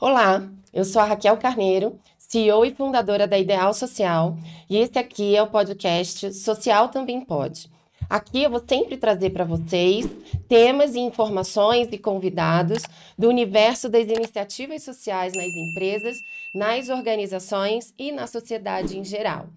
Olá, eu sou a Raquel Carneiro, CEO e fundadora da Ideal Social, e esse aqui é o podcast Social Também Pode. Aqui eu vou sempre trazer para vocês temas e informações e convidados do universo das iniciativas sociais nas empresas, nas organizações e na sociedade em geral.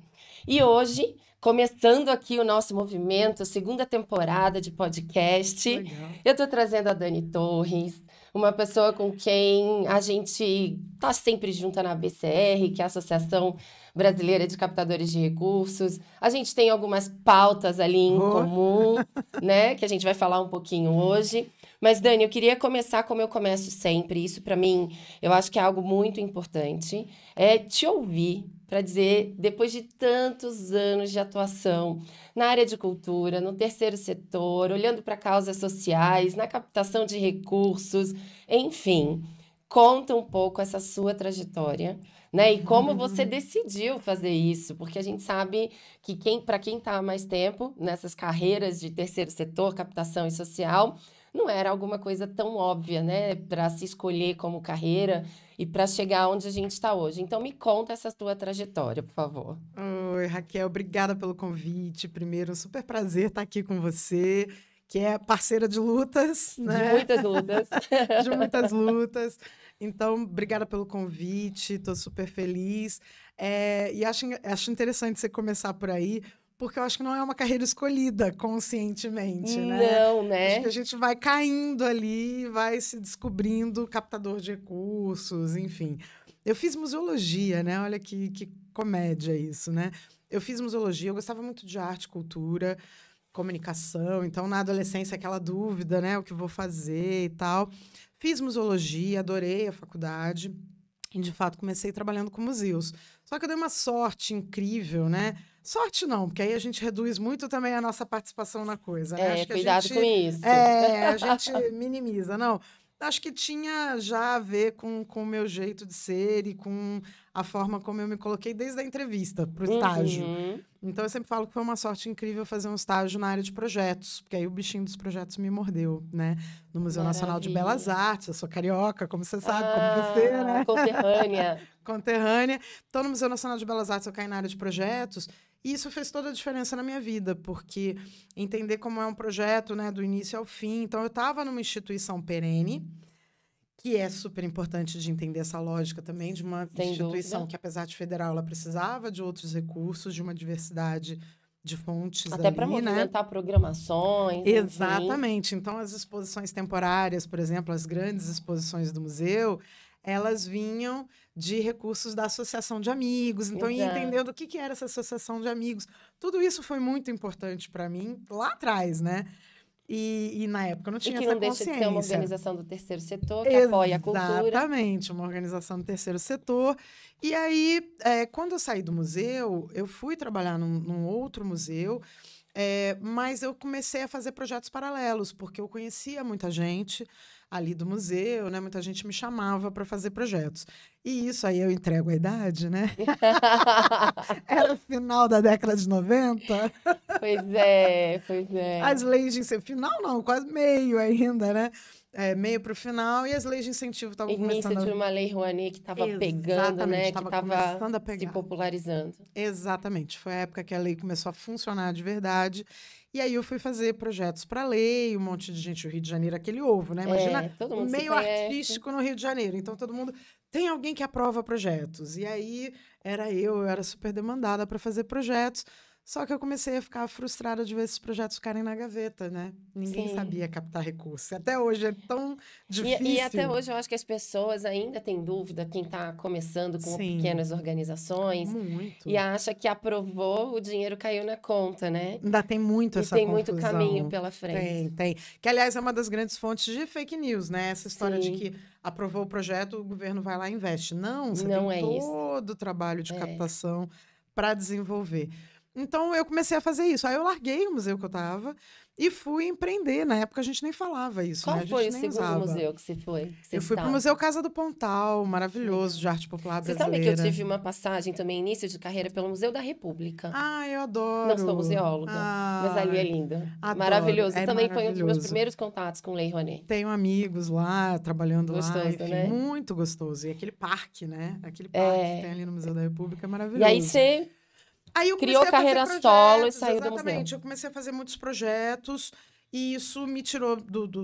E hoje, começando aqui o nosso movimento, segunda temporada de podcast, Legal. eu estou trazendo a Dani Torres, uma pessoa com quem a gente está sempre junto na ABCR, que é a Associação Brasileira de Captadores de Recursos. A gente tem algumas pautas ali em comum, né? Que a gente vai falar um pouquinho hoje. Mas, Dani, eu queria começar como eu começo sempre. Isso, para mim, eu acho que é algo muito importante. É te ouvir para dizer, depois de tantos anos de atuação na área de cultura, no terceiro setor, olhando para causas sociais, na captação de recursos, enfim, conta um pouco essa sua trajetória, né? E como você decidiu fazer isso, porque a gente sabe que para quem está há mais tempo nessas carreiras de terceiro setor, captação e social, não era alguma coisa tão óbvia, né, para se escolher como carreira e para chegar onde a gente está hoje. Então, me conta essa tua trajetória, por favor. Oi, Raquel, obrigada pelo convite. Primeiro, um super prazer estar aqui com você, que é parceira de lutas, né? De muitas lutas. De muitas lutas. Então, obrigada pelo convite, estou super feliz. E acho interessante você começar por aí, porque eu acho que não é uma carreira escolhida conscientemente, né? Não, né? Acho que a gente vai caindo ali, vai se descobrindo captador de recursos, enfim. Eu fiz museologia, né? Olha que comédia isso, né? Eu fiz museologia, eu gostava muito de arte, cultura, comunicação. Então, na adolescência, aquela dúvida, né? O que eu vou fazer e tal. Fiz museologia, adorei a faculdade. E, de fato, comecei trabalhando com museus. Só que eu dei uma sorte incrível, né? Sorte não, porque aí a gente reduz muito também a nossa participação na coisa, né? Acho que Cuidado com isso. a gente minimiza, não. Acho que tinha já a ver com o meu jeito de ser e com a forma como eu me coloquei desde a entrevista para o estágio. Então, eu sempre falo que foi uma sorte incrível fazer um estágio na área de projetos, porque aí o bichinho dos projetos me mordeu, né? No Museu Nacional de Belas Artes, eu sou carioca, como você sabe, como você, né? Conterrânea. Conterrânea. Então, no Museu Nacional de Belas Artes, eu caí na área de projetos, e isso fez toda a diferença na minha vida, porque entender como é um projeto, né, do início ao fim. Então, eu estava numa instituição perene, que é super importante de entender essa lógica também, de uma Sem instituição dúvida. que, apesar de federal, ela precisava de outros recursos, de uma diversidade de fontes Até para ali, né? movimentar programações, enfim. Exatamente. Então, as exposições temporárias, por exemplo, as grandes exposições do museu, elas vinham de recursos da associação de amigos. Então, ia Exato. entendendo o que era essa associação de amigos. Tudo isso foi muito importante para mim lá atrás, né? E na época eu não E tinha que essa não deixa de ser uma consciência. organização do terceiro setor que apoia a cultura. Exatamente, uma organização do terceiro setor. E aí, quando eu saí do museu, eu fui trabalhar num outro museu, mas eu comecei a fazer projetos paralelos, porque eu conhecia muita gente ali do museu, né? Muita gente me chamava para fazer projetos. E isso aí eu entrego a idade, né? Era o final da década de 90. Pois é, pois é. As leis de incentivo... Final não, quase meio ainda, né? Meio para o final, e as leis de incentivo estavam Início começando de a... uma lei Rouanet que estava pegando, Exatamente, né? Que estava estava começando a se pegar. popularizando. Exatamente, foi a época que a lei começou a funcionar de verdade. E aí eu fui fazer projetos para a lei, um monte de gente no Rio de Janeiro, aquele ovo, né? Imagina Todo o mundo se meio conhece. artístico no Rio de Janeiro. Então todo mundo tem alguém que aprova projetos. E aí eu era super demandada para fazer projetos. Só que eu comecei a ficar frustrada de ver esses projetos ficarem na gaveta, né? Ninguém Sim. sabia captar recursos. Até hoje é tão difícil. E até hoje eu acho que as pessoas ainda têm dúvida, quem está começando com Sim, pequenas organizações, muito. e acha que aprovou, o dinheiro caiu na conta, né? Ainda tem muito E essa tem confusão. muito caminho pela frente. Tem. Que, aliás, é uma das grandes fontes de fake news, né? Essa história de Sim. que aprovou o projeto, o governo vai lá e investe. Não, você Não tem é isso. todo o trabalho de captação para desenvolver. Então, eu comecei a fazer isso. Aí, eu larguei o museu que eu estava e fui empreender. Na época, a gente nem falava isso, né? Qual A foi gente o nem segundo usava. museu que você foi? Que você Eu fui para o estava? Museu Casa do Pontal, maravilhoso, Legal. de arte popular Você sabe que eu brasileira. tive uma passagem também, início de carreira, pelo Museu da República. Ah, eu Não sou adoro. museóloga, mas ali é Ah, lindo. adoro. Maravilhoso. É Também foi um dos meus maravilhoso. primeiros contatos com Lei Rouanet. Tenho amigos lá, trabalhando lá, Gostoso, enfim, né? muito gostoso. E aquele parque, né? Aquele parque que tem É. ali no Museu da República é E aí maravilhoso. você Aí eu criou comecei a fazer carreira solo e projetos, saiu do museu. exatamente. Eu comecei a fazer muitos projetos e isso me tirou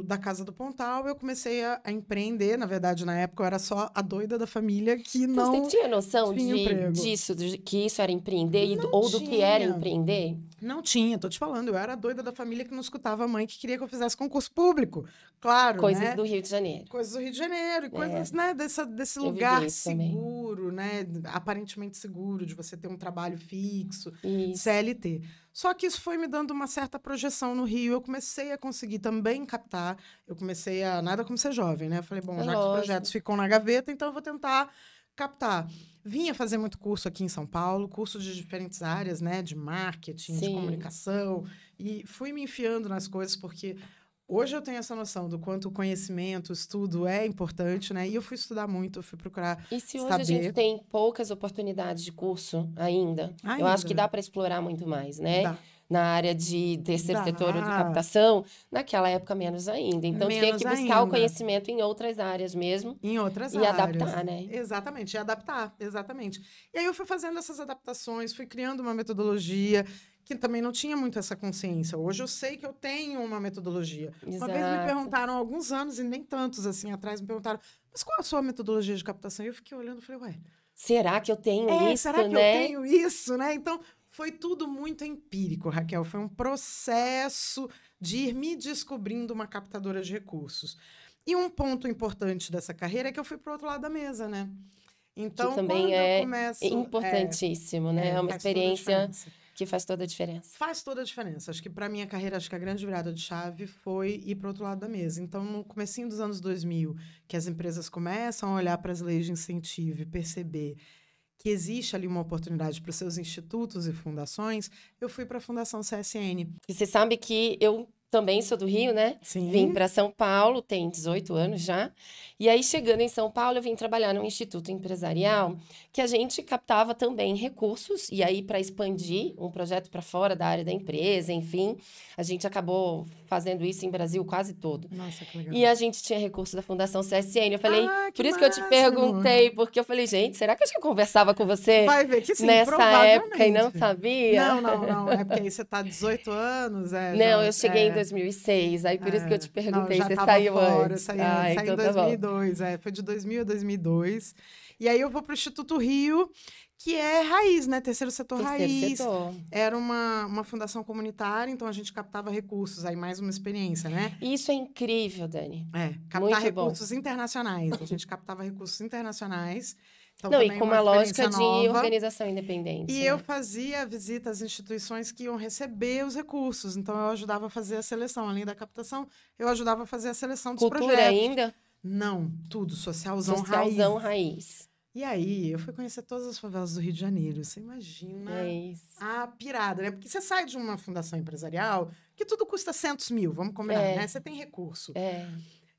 da Casa do Pontal. Eu comecei a empreender. Na verdade, na época, eu era só a doida da família que Então, você não tinha noção tinha emprego. disso, que isso era empreender, Não ou do que era tinha. empreender? Não tinha, tô te falando. Eu era a doida da família que não escutava a mãe que queria que eu fizesse concurso público. Claro, Coisas né? do Rio de Janeiro. Coisas do Rio de Janeiro, e É, coisas, né, desse eu vivi lugar isso também. seguro, né, aparentemente seguro, de você ter um trabalho fixo, Isso. CLT. Só que isso foi me dando uma certa projeção no Rio. Eu comecei a conseguir também captar. Eu comecei a. Nada como ser jovem, né? Eu falei, bom, É já que os projetos lógico. ficam na gaveta, então eu vou tentar captar. Vinha fazer muito curso aqui em São Paulo, curso de diferentes áreas, né? De marketing, de Sim. comunicação. E fui me enfiando nas coisas, porque hoje eu tenho essa noção do quanto o conhecimento, o estudo é importante, né? E eu fui estudar muito, eu fui procurar E se hoje a gente saber. tem poucas oportunidades de curso ainda, eu acho que Ainda dá para explorar muito mais, né? dá. Na área de desse setor de Dá. captação, naquela época menos ainda. Então tinha Menos que buscar o ainda. conhecimento em outras áreas mesmo Em outras e áreas. adaptar, né? Exatamente, e adaptar, exatamente. E aí eu fui fazendo essas adaptações, fui criando uma metodologia que também não tinha muito essa consciência. Hoje eu sei que eu tenho uma metodologia. Uma vez me Exato. perguntaram, há alguns anos, e nem tantos assim atrás, me perguntaram, mas qual a sua metodologia de captação? E eu fiquei olhando e falei, ué, Será que eu tenho será isso, que eu né? tenho isso, né? Então, foi tudo muito empírico, Raquel. Foi um processo de ir me descobrindo uma captadora de recursos. E um ponto importante dessa carreira é que eu fui para o outro lado da mesa, né? Que Então, também quando eu é começo. importantíssimo, né? É uma Faz toda a experiência diferença. que faz toda a diferença. Faz toda a diferença. Acho que para minha carreira, acho que a grande virada de chave foi ir para o outro lado da mesa. Então, no comecinho dos anos 2000, que as empresas começam a olhar para as leis de incentivo e perceber que existe ali uma oportunidade para os seus institutos e fundações, eu fui para a Fundação CSN. E você sabe que eu também sou do Rio, né? Vim Sim. para São Paulo, tem 18 anos já. E aí, chegando em São Paulo, eu vim trabalhar num instituto empresarial que a gente captava também recursos. E aí, para expandir um projeto para fora da área da empresa, enfim, a gente acabou fazendo isso em Brasil quase todo. Nossa, que legal. E a gente tinha recurso da Fundação CSN. Eu falei, Ah, que por isso que eu te máximo! perguntei, porque eu falei, gente, será que eu já conversava com você Vai ver que sim, nessa época e não provavelmente. sabia? Não. É porque aí você tá 18 anos, Não, já. eu cheguei em 2006, aí por isso que eu te Não, eu perguntei, já você estava saiu fora, eu antes. saí Ah, antes, saí em então tá bom. 2002, foi de 2000 a 2002. E aí eu vou para o Instituto Rio, que é raiz, né? Terceiro setor Terceiro raiz. setor. Era uma fundação comunitária, então a gente captava recursos, aí mais uma experiência, né? E isso é incrível, Dani. Captar Muito bom. recursos internacionais. A gente captava recursos internacionais. Então, Não, e também com uma uma lógica experiência de nova. organização independente, E eu né? fazia visita às instituições que iam receber os recursos. Então, eu ajudava a fazer a seleção. Além da captação, eu ajudava a fazer a seleção dos Cultura projetos. ainda, Não, tudo, socialzão socialzão raiz. raiz. E aí, eu fui conhecer todas as favelas do Rio de Janeiro. Você imagina É isso. a pirada, né? Porque você sai de uma fundação empresarial que tudo custa 100 mil, vamos combinar, É. né? Você tem recurso. É,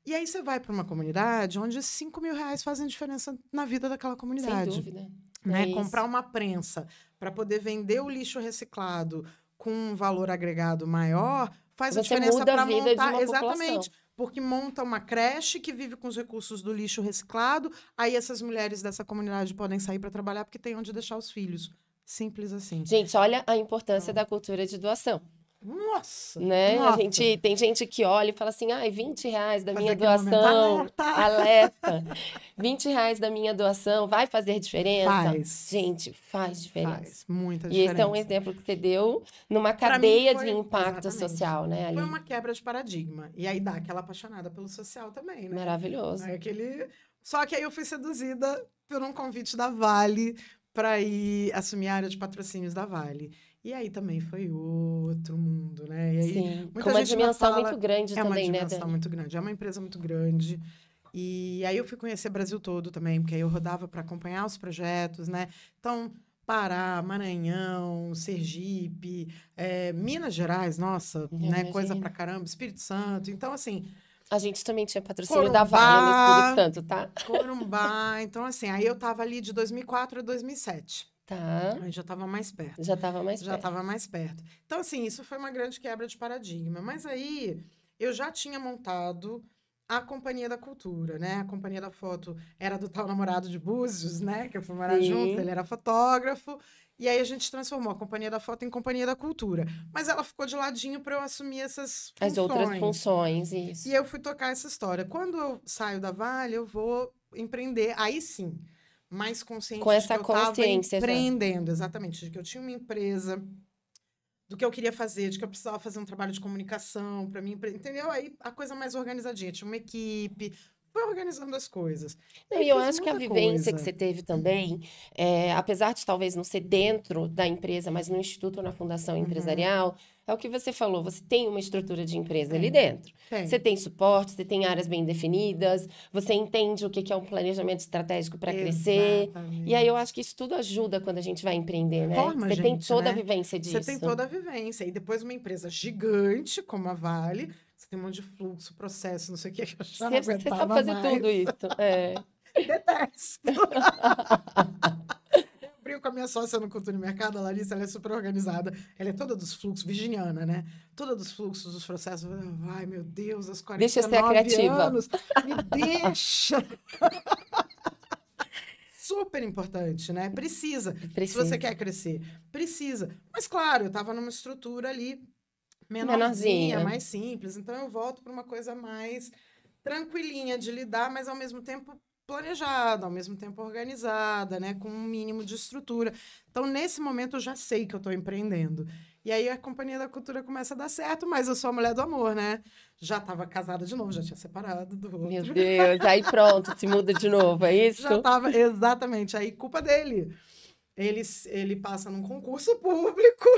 E aí você vai para uma comunidade onde 5 mil reais fazem diferença na vida daquela sem comunidade. dúvida. Né? É isso. Comprar uma prensa para poder vender o lixo reciclado com um valor agregado maior faz a Você diferença muda a para vida de montar. uma Exatamente. população. Porque monta uma creche que vive com os recursos do lixo reciclado, aí essas mulheres dessa comunidade podem sair para trabalhar porque tem onde deixar os filhos. Simples assim. Gente, olha a importância da cultura de doação, Nossa! né? A Nossa! gente tem gente que olha e fala assim, ai, 20 reais da Fazer minha aquele momento, doação, alerta! alerta, 20 reais da minha doação vai fazer diferença? Faz. Gente, faz diferença. Faz muita E esse é um diferença. exemplo que você deu numa Pra mim cadeia foi- de impacto exatamente. social, né? Foi Ali. uma quebra de paradigma. E aí dá aquela apaixonada pelo social também, né? Maravilhoso. É aquele... Só que aí eu fui seduzida por um convite da Vale para ir assumir a área de patrocínios da Vale. E aí também foi outro mundo, né? E aí Sim, muita com uma gente ainda dimensão fala... muito grande É uma também, né, dimensão Dani? muito grande. É uma empresa muito grande. E aí eu fui conhecer o Brasil todo também, porque aí eu rodava para acompanhar os projetos, né? Então, Pará, Maranhão, Sergipe, Minas Gerais, nossa, né? Coisa pra caramba, Espírito Santo. Então, assim, A gente também tinha patrocínio da Vale no Espírito Santo, tá? Corumbá. Então, assim, aí eu tava ali de 2004 a 2007. Tá. Aí já tava mais perto. Já tava mais Já perto. estava mais perto. Então, assim, isso foi uma grande quebra de paradigma. Mas aí eu já tinha montado a Companhia da Cultura, né? A Companhia da Foto era do tal namorado de Búzios, né? Que eu fui morar junto, ele era fotógrafo. E aí a gente transformou a Companhia da Foto em Companhia da Cultura. Mas ela ficou de ladinho para eu assumir essas funções. As outras funções, isso. E eu fui tocar essa história. Quando eu saio da Vale, eu vou empreender. Aí sim, mais consciente Com de essa que eu estava consciência já. empreendendo, exatamente, de que eu tinha uma empresa, do que eu queria fazer, de que eu precisava fazer um trabalho de comunicação para mim, entendeu? Aí a coisa mais organizadinha, tinha uma equipe, foi organizando as coisas. Não, e eu acho que a vivência que você teve também, apesar de talvez não ser dentro da empresa, mas no instituto ou na fundação empresarial, é o que você falou, você tem uma estrutura de empresa ali dentro. Você tem suporte, você tem áreas bem definidas, você entende o que é um planejamento estratégico para crescer. E aí eu acho que isso tudo ajuda quando a gente vai empreender, né? Você tem toda a vivência disso. Você tem toda a vivência. E depois uma empresa gigante como a Vale, você tem um monte de fluxo, processo, não sei o que. Eu já não Você sabe fazer tudo isso. Detesto. Eu brinco com a minha sócia no Cultura e Mercado, a Larissa, ela é super organizada. Ela é toda dos fluxos, virginiana, né? Toda dos fluxos, dos processos. Ai, meu Deus, aos 49 deixa eu ser a criativa. anos. Me deixa. Super importante, né? Precisa. Se você quer crescer, precisa. Mas, claro, eu estava numa estrutura ali menorzinha, mais simples. Então, eu volto para uma coisa mais tranquilinha de lidar, mas, ao mesmo tempo, planejada, ao mesmo tempo organizada, né? Com um mínimo de estrutura. Então, nesse momento, eu já sei que eu estou empreendendo. E aí, a Companhia da Cultura começa a dar certo, mas eu sou a mulher do amor, né? Já estava casada de novo, já tinha separado do outro. Meu Deus, aí pronto, se muda de novo, é isso? Já estava, exatamente. Aí, culpa dele. Ele passa num concurso público.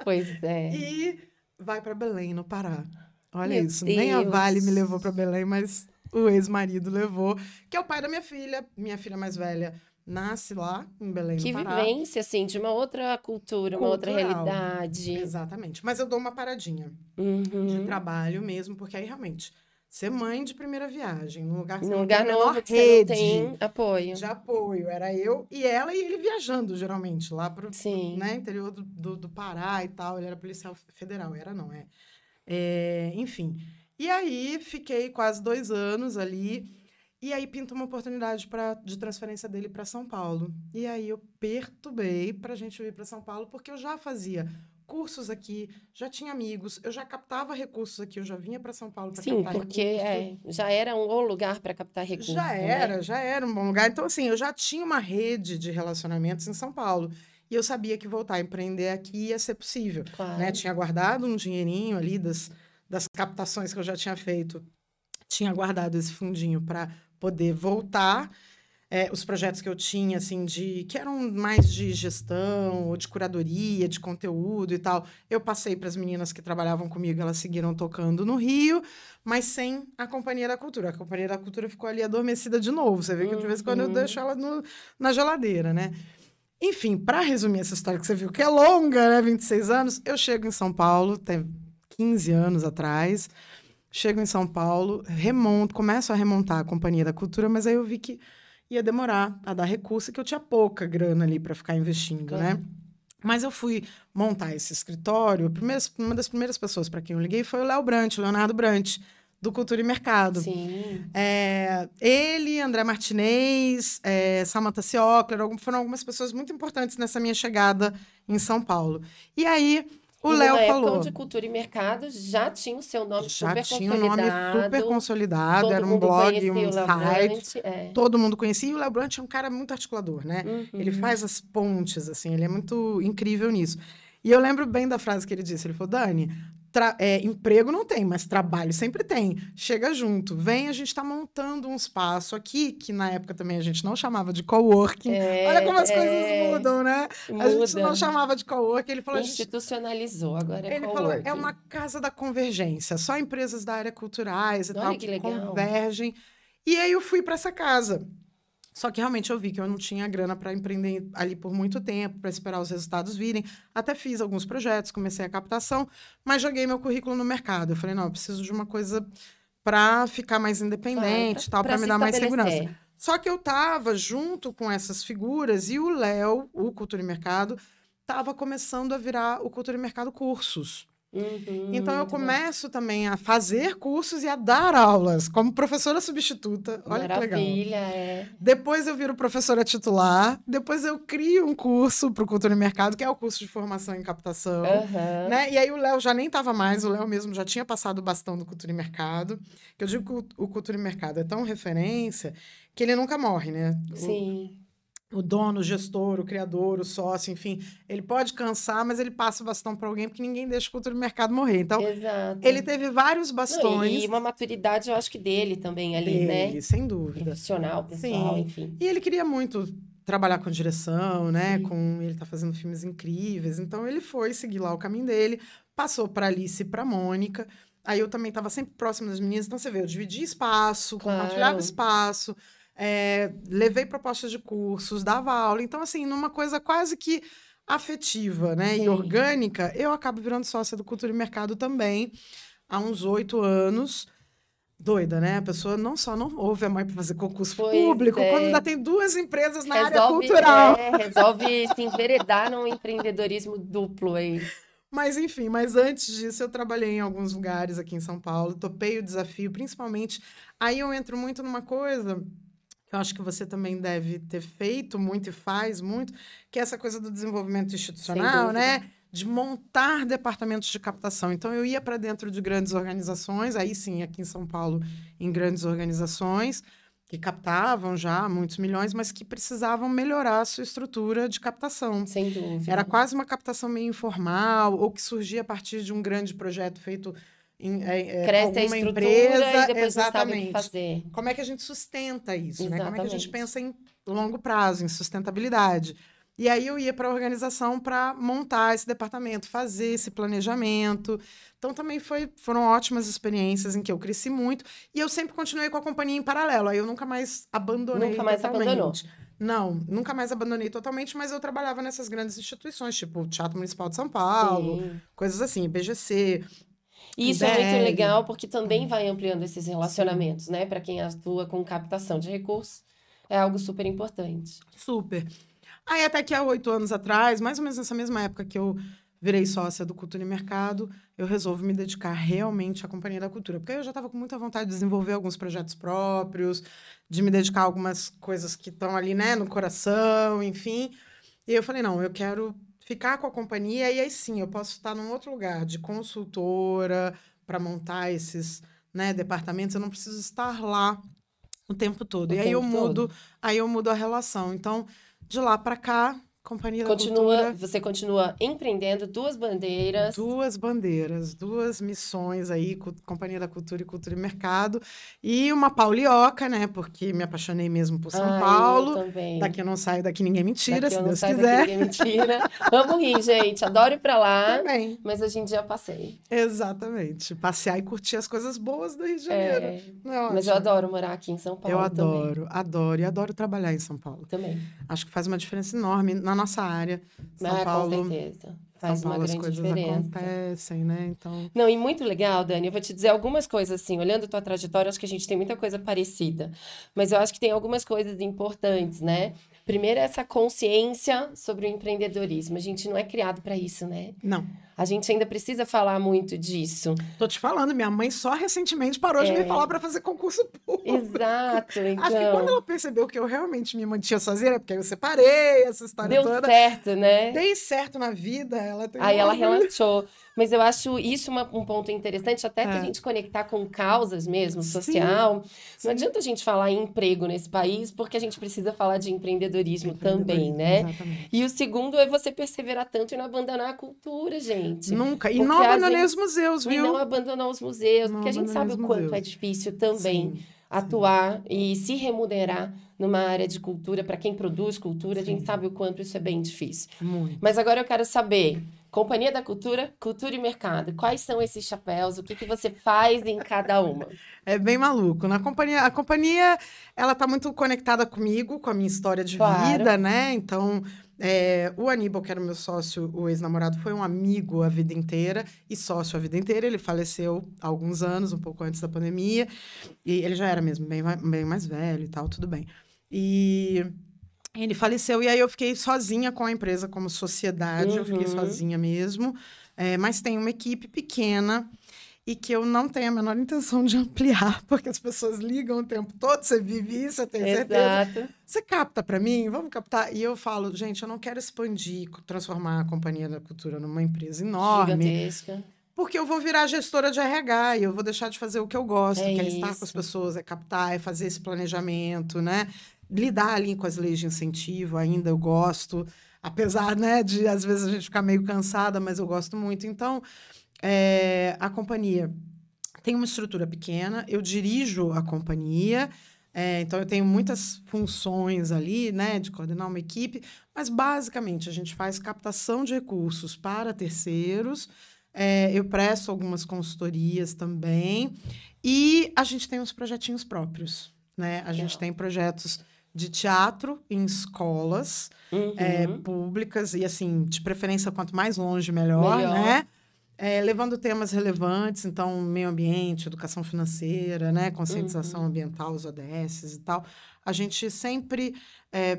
Pois é. E vai para Belém, no Pará. Olha Meu isso. Deus. Nem a Vale me levou para Belém, mas o ex-marido levou, que é o pai da minha filha mais velha. Nasce lá, em Belém, no Pará. Que vivência, assim, de uma outra cultura, uma outra realidade. Exatamente. Mas eu dou uma paradinha de trabalho mesmo, porque aí, realmente, ser mãe de primeira viagem, num lugar que você não tem a menor rede tem apoio. de apoio. Era eu e ela e ele viajando, geralmente, lá pro Sim. né, interior do Pará e tal. Ele era policial federal. Era, não, enfim. E aí, fiquei quase 2 anos ali. E aí, pinta uma oportunidade de transferência dele para São Paulo. E aí, eu perturbei para a gente vir para São Paulo, porque eu já fazia cursos aqui, já tinha amigos, eu já captava recursos aqui, eu já vinha para São Paulo para captar recursos. Sim, porque já era um bom lugar para captar recursos. Já era um bom lugar. Então, assim, eu já tinha uma rede de relacionamentos em São Paulo. E eu sabia que voltar a empreender aqui ia ser possível. Claro. Né? Tinha guardado um dinheirinho ali das captações que eu já tinha feito. Tinha guardado esse fundinho para poder voltar. Os projetos que eu tinha, assim, que eram mais de gestão, ou de curadoria, de conteúdo e tal, eu passei para as meninas que trabalhavam comigo, elas seguiram tocando no Rio, mas sem a Companhia da Cultura. A Companhia da Cultura ficou ali adormecida de novo. Você vê que de vez em quando eu deixo ela na geladeira, né? Enfim, para resumir essa história que você viu, que é longa, né? 26 anos, eu chego em São Paulo, tem 15 anos atrás, chego em São Paulo, começo a remontar a Companhia da Cultura, mas aí eu vi que ia demorar a dar recurso, que eu tinha pouca grana ali para ficar investindo, né? Mas eu fui montar esse escritório, uma das primeiras pessoas para quem eu liguei foi o Leonardo Brant, do Cultura e Mercado. Sim. Ele, André Martinez, Samantha Ciocler, foram algumas pessoas muito importantes nessa minha chegada em São Paulo. E aí, o Léo falou... de Cultura e Mercado já tinha o seu nome super consolidado. Já tinha um nome super consolidado, era um blog, um site. Todo mundo conhecia. E o Léo Brant é um cara muito articulador, né? Ele faz as pontes, assim, ele é muito incrível nisso. E eu lembro bem da frase que ele disse. Ele falou, Dani, emprego não tem, mas trabalho sempre tem. Chega junto. Vem, a gente está montando um espaço aqui, que na época também a gente não chamava de coworking. Olha como as coisas mudam, né? A gente não chamava de coworking. Ele falou, institucionalizou, agora ele falou, é uma casa da convergência. Só empresas da área culturais e tal que convergem. E aí eu fui para essa casa. Só que realmente eu vi que eu não tinha grana para empreender ali por muito tempo, para esperar os resultados virem. Até fiz alguns projetos, comecei a captação, mas joguei meu currículo no mercado. Eu falei, não, eu preciso de uma coisa para ficar mais independente, tal, para me se dar mais segurança. estabelecer. Só que eu estava junto com essas figuras e o Léo, o Cultura e Mercado, estava começando a virar o Cultura e Mercado Cursos. Então, eu Muito bom. começo também a fazer cursos e a dar aulas como professora substituta. Olha que legal. Maravilha, é. Depois eu viro professora titular. Depois eu crio um curso para o Cultura e Mercado, que é o curso de formação em captação. Aham. Né? E aí o Léo já nem estava mais, o Léo mesmo já tinha passado o bastão do Cultura e Mercado. Que eu digo que o Cultura e Mercado é tão referência que ele nunca morre, né? Sim. O dono, o gestor, o criador, o sócio, enfim, ele pode cansar, mas ele passa o bastão para alguém, porque ninguém deixa o Cultura e Mercado morrer. Então, Exato. ele teve vários Não, bastões e uma maturidade, eu acho que dele também ali, né? dele, sem dúvida. Profissional, pessoal, Sim. enfim. E ele queria muito trabalhar com direção, né? Sim. Ele tá fazendo filmes incríveis. Então, ele foi seguir lá o caminho dele, passou para Alice e para Mônica. Aí eu também estava sempre próxima das meninas. Então, você vê, eu dividi espaço, compartilhava Claro. espaço. Levei propostas de cursos, dava aula. Então, assim, numa coisa quase que afetiva, né? E Sim. orgânica, eu acabo virando sócia do Cultura e Mercado também, há uns 8 anos. Doida, né? A pessoa não só não ouve a mãe para fazer concurso Pois público, é. como ainda tem 2 empresas na área cultural. Resolve se enveredar num empreendedorismo duplo aí. Mas, enfim, mas antes disso, eu trabalhei em alguns lugares aqui em São Paulo, topei o desafio, principalmente. Aí eu entro muito numa coisa que eu acho que você também deve ter feito muito e faz muito, que é essa coisa do desenvolvimento institucional, né? De montar departamentos de captação. Então, eu ia para dentro de grandes organizações, aí sim, aqui em São Paulo, em grandes organizações, que captavam já muitos milhões, mas que precisavam melhorar a sua estrutura de captação. Sem dúvida. Era quase uma captação meio informal, ou que surgia a partir de um grande projeto feito cresce a alguma estrutura empresa, e depois exatamente. não sabe o que fazer. Como é que a gente sustenta isso, né? Como é que a gente Exatamente. pensa em longo prazo, em sustentabilidade? E aí eu ia para a organização para montar esse departamento, fazer esse planejamento. Então também foram ótimas experiências em que eu cresci muito e eu sempre continuei com a companhia em paralelo. Aí eu nunca mais abandonei Nunca mais totalmente. abandonou. Não, nunca mais abandonei totalmente, mas eu trabalhava nessas grandes instituições, tipo o Teatro Municipal de São Paulo, Sim. coisas assim, IBGC. E isso é muito IDEG. legal porque também vai ampliando esses relacionamentos, né? Para quem atua com captação de recursos, é algo super importante. Super. Aí até que há 8 anos atrás, mais ou menos nessa mesma época que eu virei sócia do Cultura e Mercado, eu resolvo me dedicar realmente à Companhia da Cultura. Porque eu já estava com muita vontade de desenvolver alguns projetos próprios, de me dedicar a algumas coisas que estão ali, né, no coração, enfim. E eu falei, não, eu quero ficar com a companhia e aí sim, eu posso estar num outro lugar de consultora para montar esses, né, departamentos. Eu não preciso estar lá o tempo todo. E aí eu mudo a relação. Então, de lá para cá, Companhia da Cultura. Você continua empreendendo 2 bandeiras. 2 bandeiras, 2 missões aí, Companhia da Cultura e Cultura e Mercado. E uma paulioca, né? Porque me apaixonei mesmo por São Paulo. Eu também. Daqui eu não saio, daqui ninguém me tira, Daqui se eu não Deus saio, quiser. daqui ninguém me tira. Amo rir, gente. Adoro ir pra lá. Também. Mas hoje em dia eu passei. Exatamente. Passear e curtir as coisas boas do Rio de Janeiro. Mas eu adoro morar aqui em São Paulo. Eu adoro, também. adoro. E adoro trabalhar em São Paulo. Também. Acho que faz uma diferença enorme na nossa área. São Paulo, com certeza. Faz São Paulo, uma grande as coisas diferença. acontecem, né? Então... Não, e muito legal, Dani. Eu vou te dizer algumas coisas assim. Olhando tua trajetória, acho que a gente tem muita coisa parecida. Mas eu acho que tem algumas coisas importantes, né? Primeiro, essa consciência sobre o empreendedorismo. A gente não é criado para isso, né? Não. A gente ainda precisa falar muito disso. Tô te falando, minha mãe só recentemente parou de me falar para fazer concurso público. Exato, então... Acho que quando ela percebeu que eu realmente me mantinha sozinha, porque aí eu separei essa história toda. Deu certo, né? Dei certo na vida, ela tem Aí ela relaxou. Mas eu acho isso um ponto interessante, até pra gente conectar com causas mesmo, social. Não adianta a gente falar em emprego nesse país, porque a gente precisa falar de empreendedorismo também, né? Exatamente. E o segundo é você perseverar tanto e não abandonar a cultura, gente. Nunca. E não abandonei os museus, viu? E não abandonar os museus, porque a gente sabe o quanto é difícil também. atuar e se remunerar numa área de cultura, para quem produz cultura, a gente sabe o quanto isso é bem difícil. Muito. Mas agora eu quero saber, Companhia da Cultura, Cultura e Mercado, quais são esses chapéus, o que você faz em cada uma? É bem maluco. A companhia, ela tá muito conectada comigo, com a minha história de Claro. vida, né? Então, o Aníbal, que era meu sócio, o ex-namorado, foi um amigo a vida inteira e sócio a vida inteira. Ele faleceu há alguns anos, um pouco antes da pandemia. E ele já era mesmo bem mais velho e tal, tudo bem. E ele faleceu, e aí eu fiquei sozinha com a empresa como sociedade, eu fiquei sozinha mesmo. Mas tem uma equipe pequena e que eu não tenho a menor intenção de ampliar, porque as pessoas ligam o tempo todo, você vive isso, eu tenho certeza. Exato. Você capta para mim? Vamos captar? E eu falo, gente, eu não quero expandir, transformar a Companhia da Cultura numa empresa enorme, Gigantesca. porque eu vou virar gestora de RH e eu vou deixar de fazer o que eu gosto, que é estar com as isso. pessoas, é captar, é fazer esse planejamento, né? Lidar ali com as leis de incentivo, ainda eu gosto, apesar, né, de às vezes a gente ficar meio cansada, mas eu gosto muito. Então, a companhia tem uma estrutura pequena, eu dirijo a companhia, então eu tenho muitas funções ali, né, de coordenar uma equipe, mas basicamente a gente faz captação de recursos para terceiros, eu presto algumas consultorias também, e a gente tem uns projetinhos próprios, né? A gente tem projetos de teatro em escolas públicas, e assim, de preferência, quanto mais longe, melhor. Né? Levando temas relevantes, então, meio ambiente, educação financeira, né? Conscientização ambiental, os ODS e tal. A gente sempre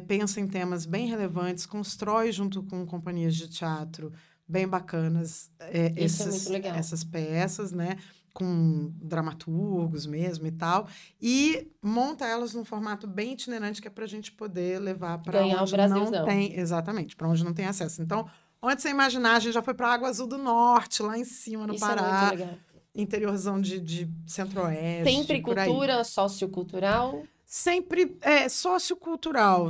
pensa em temas bem relevantes, constrói junto com companhias de teatro bem bacanas Isso é muito legal. essas peças, né? Com dramaturgos mesmo e tal, e monta elas num formato bem itinerante, que é para a gente poder levar para onde não tem... Exatamente, para onde não tem acesso. Então, onde você imaginar, a gente já foi para Água Azul do Norte, lá em cima, no Pará. Isso é muito legal. Interiorzão de Centro-Oeste. Sempre cultura, sociocultural? Sempre sociocultural.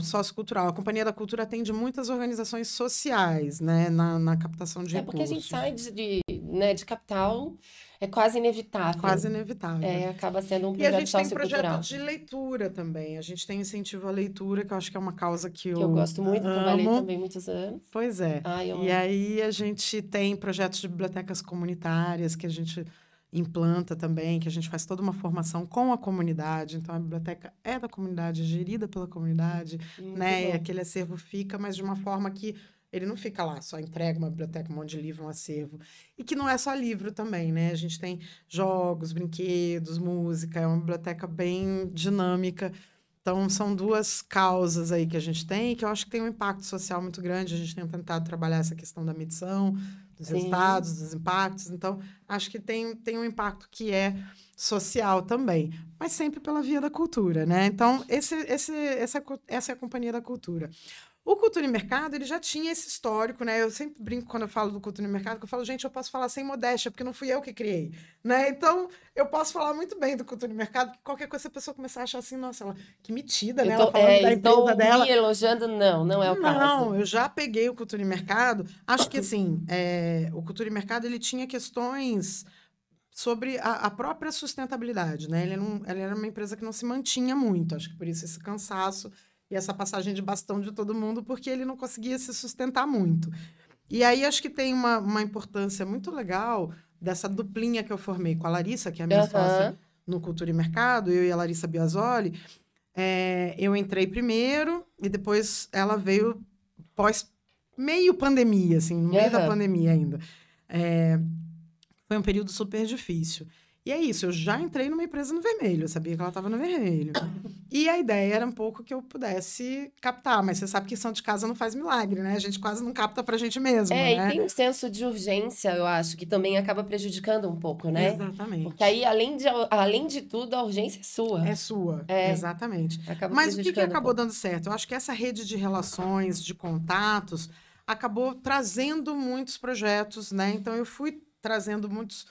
A Companhia da Cultura atende muitas organizações sociais, né, na captação de recursos. Porque a gente sai de capital, é quase inevitável. Quase inevitável. Acaba sendo um projeto sociocultural. E a gente tem projeto de leitura também. A gente tem incentivo à leitura, que eu acho que é uma causa que eu gosto muito, amo. trabalhei também muitos anos. Pois é. E aí a gente tem projetos de bibliotecas comunitárias que a gente implanta também, que a gente faz toda uma formação com a comunidade. Então, a biblioteca é da comunidade, gerida pela comunidade, né? E aquele acervo fica, mas de uma forma que ele não fica lá, só entrega uma biblioteca, um monte de livro, um acervo. E que não é só livro também, né? A gente tem jogos, brinquedos, música, é uma biblioteca bem dinâmica. Então, são duas causas aí que a gente tem, que eu acho que tem um impacto social muito grande. A gente tem tentado trabalhar essa questão da medição, dos resultados, dos impactos. Então, acho que tem um impacto que é social também, mas sempre pela via da cultura, né? Então, essa é a Companhia da Cultura. O Cultura e Mercado, ele já tinha esse histórico, né? Eu sempre brinco quando eu falo do Cultura e Mercado, que eu falo, gente, eu posso falar sem modéstia, porque não fui eu que criei, né? Então, eu posso falar muito bem do Cultura e Mercado, porque qualquer coisa a pessoa começar a achar assim, nossa, ela, que metida, né? Ela falando da empresa dela. Me elogiando, não é o caso. Não, eu já peguei o Cultura e Mercado. Acho que, assim, o Cultura e Mercado, ele tinha questões sobre a própria sustentabilidade, né? Ele era uma empresa que não se mantinha muito, acho que por isso esse cansaço e essa passagem de bastão de todo mundo, porque ele não conseguia se sustentar muito. E aí, acho que tem uma importância muito legal dessa duplinha que eu formei com a Larissa, que é a minha sócia no Cultura e Mercado, eu e a Larissa Biasoli. Eu entrei primeiro e depois ela veio meio pandemia, assim, no meio da pandemia ainda. Foi um período super difícil. E é isso, eu já entrei numa empresa no vermelho, eu sabia que ela estava no vermelho. E a ideia era um pouco que eu pudesse captar, mas você sabe que lição de casa não faz milagre, né? A gente quase não capta pra gente mesmo, né? E tem um senso de urgência, eu acho, que também acaba prejudicando um pouco, né? Exatamente. Porque aí, além de tudo, a urgência é sua. É sua, exatamente. Mas o que acabou dando certo? Eu acho que essa rede de relações, de contatos, acabou trazendo muitos projetos, né? Então, eu fui trazendo muitos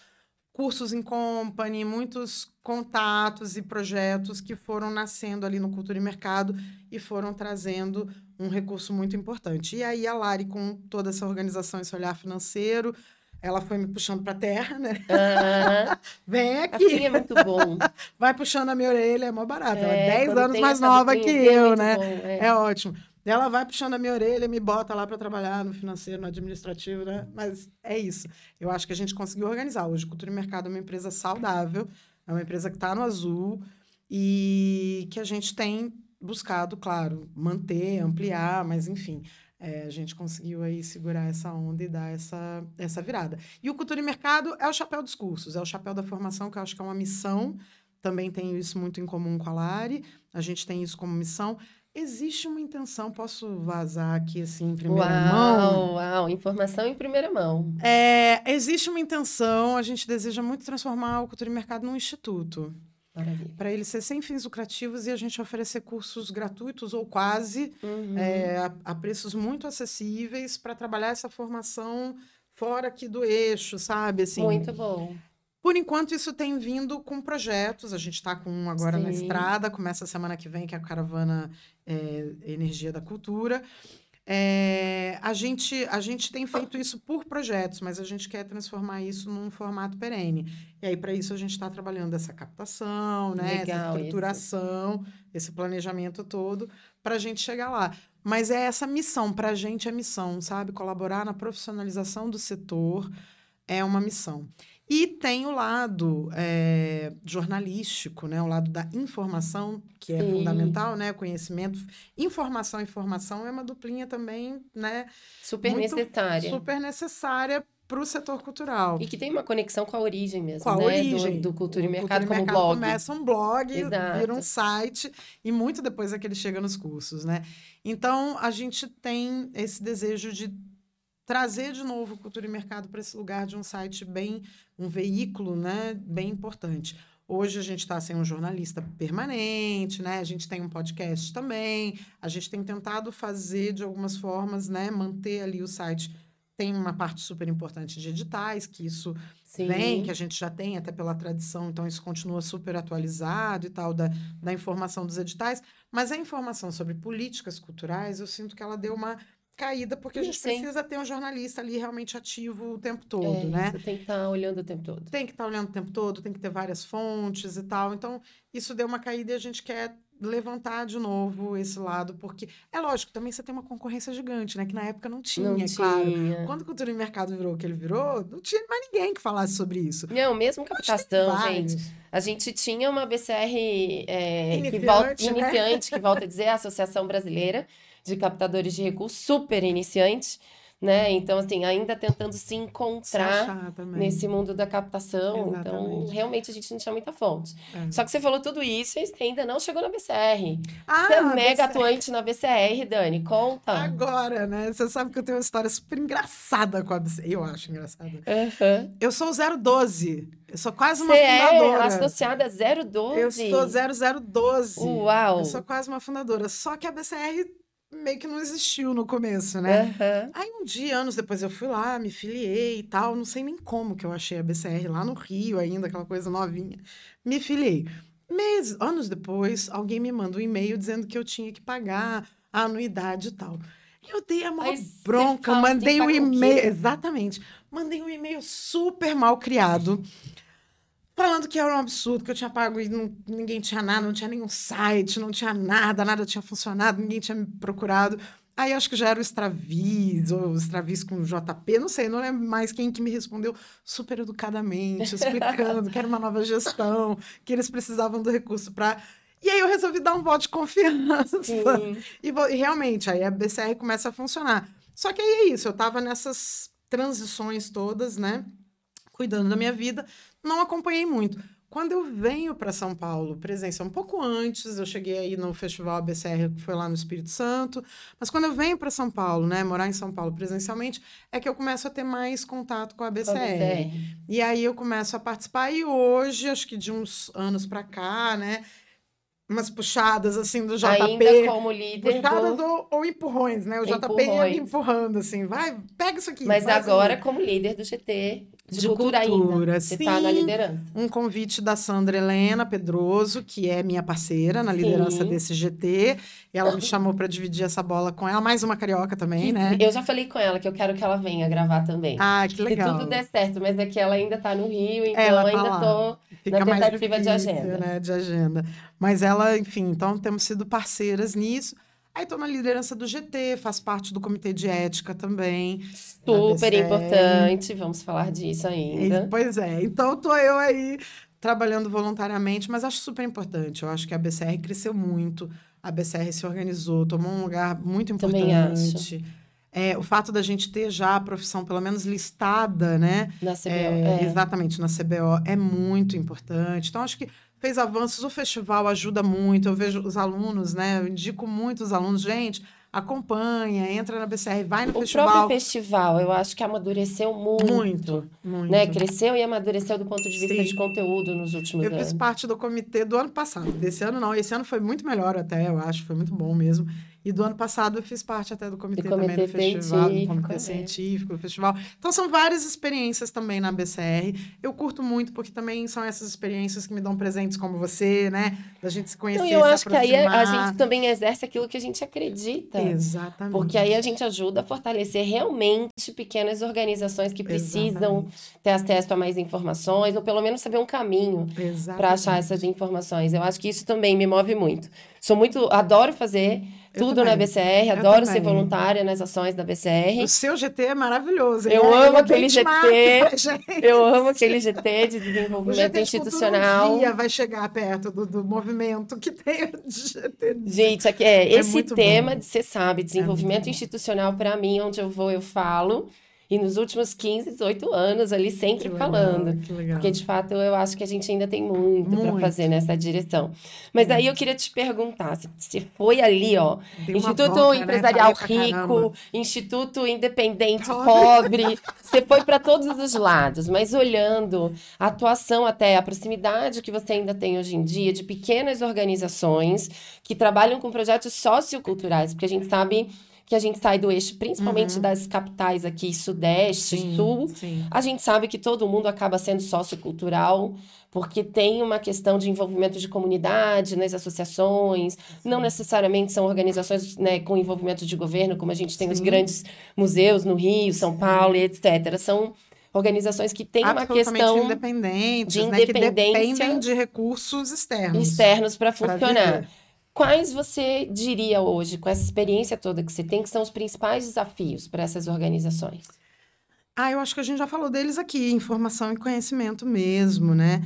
cursos em company, muitos contatos e projetos que foram nascendo ali no Cultura e Mercado e foram trazendo um recurso muito importante. E aí a Lari, com toda essa organização, esse olhar financeiro, ela foi me puxando pra terra, né? Ah, Vem aqui. assim é muito bom. Vai puxando a minha orelha, é mó barato. Ela é 10 Quando anos tem mais essa nova que duplinha, é eu, muito né? bom. É ótimo. Ela vai puxando a minha orelha, me bota lá para trabalhar no financeiro, no administrativo, né? Mas é isso. Eu acho que a gente conseguiu organizar. Hoje, Cultura e Mercado é uma empresa saudável, é uma empresa que está no azul e que a gente tem buscado, claro, manter, ampliar, mas enfim, a gente conseguiu aí segurar essa onda e dar essa virada. E o Cultura e Mercado é o chapéu dos cursos, é o chapéu da formação, que eu acho que é uma missão. Também tenho isso muito em comum com a Lari, a gente tem isso como missão. Existe uma intenção, posso vazar aqui assim em primeira mão? Uau, informação em primeira mão. Existe uma intenção, a gente deseja muito transformar o Cultura e Mercado num instituto. Maravilha. Para ele ser sem fins lucrativos e a gente oferecer cursos gratuitos ou quase, a preços muito acessíveis para trabalhar essa formação fora aqui do eixo, sabe? Assim, Muito bom. por enquanto, isso tem vindo com projetos. A gente está com um agora na estrada, começa semana que vem, que é a Caravana Energia da Cultura. A gente tem feito isso por projetos, mas a gente quer transformar isso num formato perene. E aí, para isso, a gente está trabalhando essa captação, né? Legal, essa estruturação, esse planejamento todo, para a gente chegar lá. Mas é essa missão, para a gente é missão, sabe? Colaborar na profissionalização do setor é uma missão. E tem o lado jornalístico, né? O lado da informação, que é fundamental, né? Conhecimento. Informação e formação é uma duplinha também, né? Super necessária. Super necessária para o setor cultural. E que tem uma conexão com a origem mesmo, com a origem. Do Cultura e Mercado Cultura como blog. Começa um blog, Exato. vira um site, e muito depois é que ele chega nos cursos, né? Então, a gente tem esse desejo de trazer de novo Cultura e Mercado para esse lugar de um site um veículo, né, bem importante. Hoje a gente está sem um jornalista permanente, né? A gente tem um podcast também. A gente tem tentado fazer de algumas formas, né, manter ali o site. Tem uma parte super importante de editais, que isso vem, que a gente já tem até pela tradição, então isso continua super atualizado e tal, da informação dos editais. Mas a informação sobre políticas culturais, eu sinto que ela deu uma caída, porque a gente precisa ter um jornalista ali realmente ativo o tempo todo, né? Você tem que estar olhando o tempo todo. Tem que estar olhando o tempo todo, tem que ter várias fontes e tal. Então, isso deu uma caída e a gente quer levantar de novo esse lado, porque é lógico, também você tem uma concorrência gigante, né? Que na época não tinha, claro. Quando o Cultura e Mercado virou o que ele virou, não tinha mais ninguém que falasse sobre isso. Não, mesmo captação, gente. A gente tinha uma BCR iniciante, que volta a dizer, a Associação Brasileira de Captadores de Recursos, super iniciante, né? Então, assim, ainda tentando se encontrar nesse mundo da captação. Exatamente. Então, realmente, a gente não tinha muita fonte. Só que você falou tudo isso e ainda não chegou na BCR. Você é mega atuante na BCR, Dani. Conta. Agora, né? Você sabe que eu tenho uma história super engraçada com a BCR. Eu acho engraçada. Eu sou o 012. Eu sou quase uma fundadora. Você é associada 012? Eu sou 0012. Uau! Eu sou quase uma fundadora. Só que a BCR meio que não existiu no começo, né? Aí um dia, anos depois, eu fui lá, me filiei e tal. Não sei nem como que eu achei a BCR lá no Rio ainda, aquela coisa novinha. Me filiei. Anos depois, alguém me manda um e-mail dizendo que eu tinha que pagar a anuidade e tal. Eu dei a maior bronca, mandei um e-mail... Exatamente. Mandei um e-mail super mal criado, falando que era um absurdo, que eu tinha pago e ninguém tinha nada, não tinha nenhum site, não tinha nada tinha funcionado, ninguém tinha me procurado. Aí acho que já era o Extravis, ou o Extravis com JP, não sei, não lembro mais quem que me respondeu super educadamente, explicando que era uma nova gestão, que eles precisavam do recurso para... E aí eu resolvi dar um voto de confiança. E realmente, aí a BCR começa a funcionar. Só que aí é isso, eu estava nessas transições todas, né? Cuidando da minha vida, não acompanhei muito. Quando eu venho para São Paulo, presencial um pouco antes, eu cheguei aí no Festival ABCR, que foi lá no Espírito Santo, mas quando eu venho para São Paulo, né, morar em São Paulo presencialmente, é que eu começo a ter mais contato com a ABCR. E aí eu começo a participar, e hoje, acho que de uns anos para cá, né, umas puxadas, assim, do JP. Ainda como líder puxadas ou empurrões, né? O JP ia me empurrando, assim, vai, pega isso aqui. Mas agora como líder do GT. de cultura ainda. Você está na Sim, liderança. um convite da Sandra Helena Pedroso, que é minha parceira na liderança Sim. desse GT. E ela me chamou para dividir essa bola com ela. Mais uma carioca também, né? Eu já falei com ela que eu quero que ela venha gravar também. Ah, que Se legal. tudo der certo, mas é que ela ainda está no Rio, então Ela tá ainda lá. estou Fica na mais tentativa de difícil, agenda. né, de agenda. Mas ela, enfim, então temos sido parceiras nisso. Aí estou na liderança do GT, faço parte do comitê de ética também. Da Super BCR. importante, vamos falar disso ainda. Pois é, então estou eu aí trabalhando voluntariamente, mas acho super importante. Eu acho que a BCR cresceu muito, a BCR se organizou, tomou um lugar muito Também acho. importante. O fato da gente ter já a profissão, pelo menos listada, né? Na CBO, Exatamente, na CBO, é muito importante. Então, acho que fez avanços. O festival ajuda muito. Eu vejo os alunos, né? Eu indico muito os alunos. Gente, acompanha, entra na BCR, vai no O festival. próprio festival, eu acho que amadureceu muito. Muito. Né? Cresceu e amadureceu do ponto de vista de Sim. conteúdo nos últimos Eu fiz anos. parte do comitê do ano passado. Desse ano, não. Esse ano foi muito melhor até, eu acho. Foi muito bom mesmo. E do ano passado eu fiz parte até do comitê também do festival, do comitê científico do festival. Então são várias experiências também na BCR. Eu curto muito porque também são essas experiências que me dão presentes como você, né? Da gente se conhecer, eu se acho que aí a aproximar. gente também exerce aquilo que a gente acredita. Exatamente. Porque aí a gente ajuda a fortalecer realmente pequenas organizações que precisam ter acesso a mais informações, ou pelo menos saber um caminho para achar essas informações. Eu acho que isso também me move muito. Adoro fazer tudo na BCR, adoro ser voluntária nas ações da BCR. O seu GT é maravilhoso. Eu amo aquele GT. Eu amo aquele GT de desenvolvimento institucional. Um dia vai chegar perto do movimento que tem o GT. Gente, esse tema, você sabe, desenvolvimento institucional, para mim, onde eu vou, eu falo. E nos últimos 15, 18 anos ali sempre falando. Que legal. Porque, de fato, eu acho que a gente ainda tem muito para fazer nessa direção. Mas aí eu queria te perguntar, você foi ali, ó, Instituto Empresarial Rico, Instituto Independente Pobre, você foi para todos os lados, mas olhando a atuação até, a proximidade que você ainda tem hoje em dia de pequenas organizações que trabalham com projetos socioculturais, porque a gente sabe que a gente sai do eixo, principalmente das capitais aqui, Sudeste, Sul, a gente sabe que todo mundo acaba sendo sociocultural, porque tem uma questão de envolvimento de comunidade nas associações, não necessariamente são organizações, né, com envolvimento de governo, como a gente tem os grandes museus no Rio, São Paulo, etc. São organizações que têm uma questão independentes, de né, independência, que dependem de recursos externos para funcionar. Quais você diria hoje, com essa experiência toda que você tem, que são os principais desafios para essas organizações? Eu acho que a gente já falou deles aqui, informação e conhecimento mesmo, né?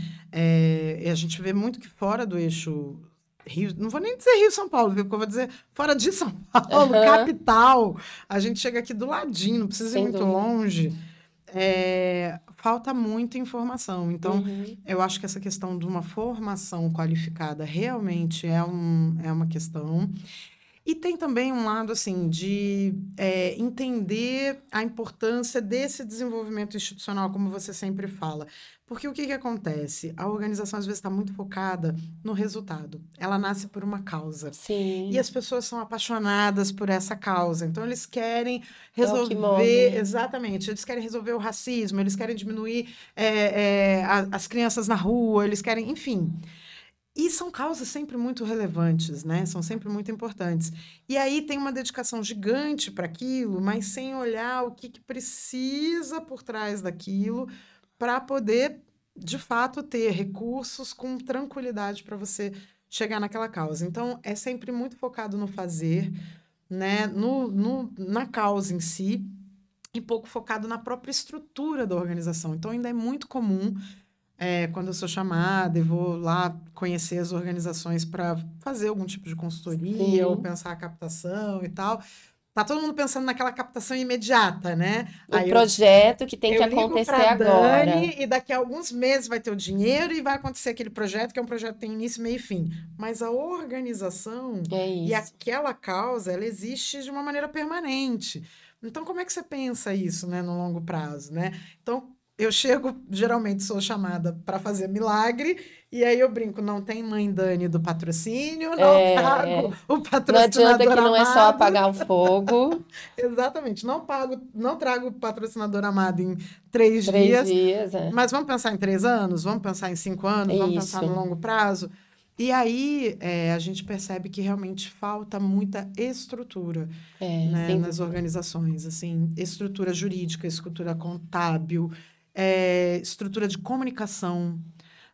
A gente vê muito que fora do eixo Rio, não vou nem dizer Rio-São Paulo, viu? Porque eu vou dizer fora de São Paulo, capital, a gente chega aqui do ladinho, não precisa ir muito longe. Falta muita informação. Então, eu acho que essa questão de uma formação qualificada realmente é uma questão. E tem também um lado, assim, de entender a importância desse desenvolvimento institucional, como você sempre fala. Porque o que acontece? A organização, às vezes, está muito focada no resultado. Ela nasce por uma causa. Sim. E as pessoas são apaixonadas por essa causa. Então, eles querem resolver... Exatamente. Eles querem resolver o racismo, eles querem diminuir as crianças na rua, eles querem... Enfim... E são causas sempre muito relevantes, né? São sempre muito importantes. E aí tem uma dedicação gigante para aquilo, mas sem olhar o que precisa por trás daquilo para poder, de fato, ter recursos com tranquilidade para você chegar naquela causa. Então, é sempre muito focado no fazer, né? Na causa em si, e pouco focado na própria estrutura da organização. Então, ainda é muito comum... quando eu sou chamada e vou lá conhecer as organizações para fazer algum tipo de consultoria ou pensar a captação e tal, tá todo mundo pensando naquela captação imediata, né? Projeto que tem que acontecer agora. Dani, e daqui a alguns meses vai ter o dinheiro e vai acontecer aquele projeto, que é um projeto que tem início, meio e fim. Mas a organização e aquela causa, ela existe de uma maneira permanente. Então, como é que você pensa isso, né, no longo prazo, né? Então, eu chego, geralmente sou chamada para fazer milagre, e aí eu brinco, não tem mãe Dani do patrocínio, não pago o Não adianta patrocinador que não é só amado. apagar o fogo. Exatamente, não trago o patrocinador amado em 3 3 dias, dias, mas vamos pensar em 3 anos, vamos pensar em 5 anos, vamos pensar no Isso. longo prazo. E aí a gente percebe que realmente falta muita estrutura, né, Sem nas dúvida. organizações, assim, estrutura jurídica, estrutura contábil, estrutura de comunicação,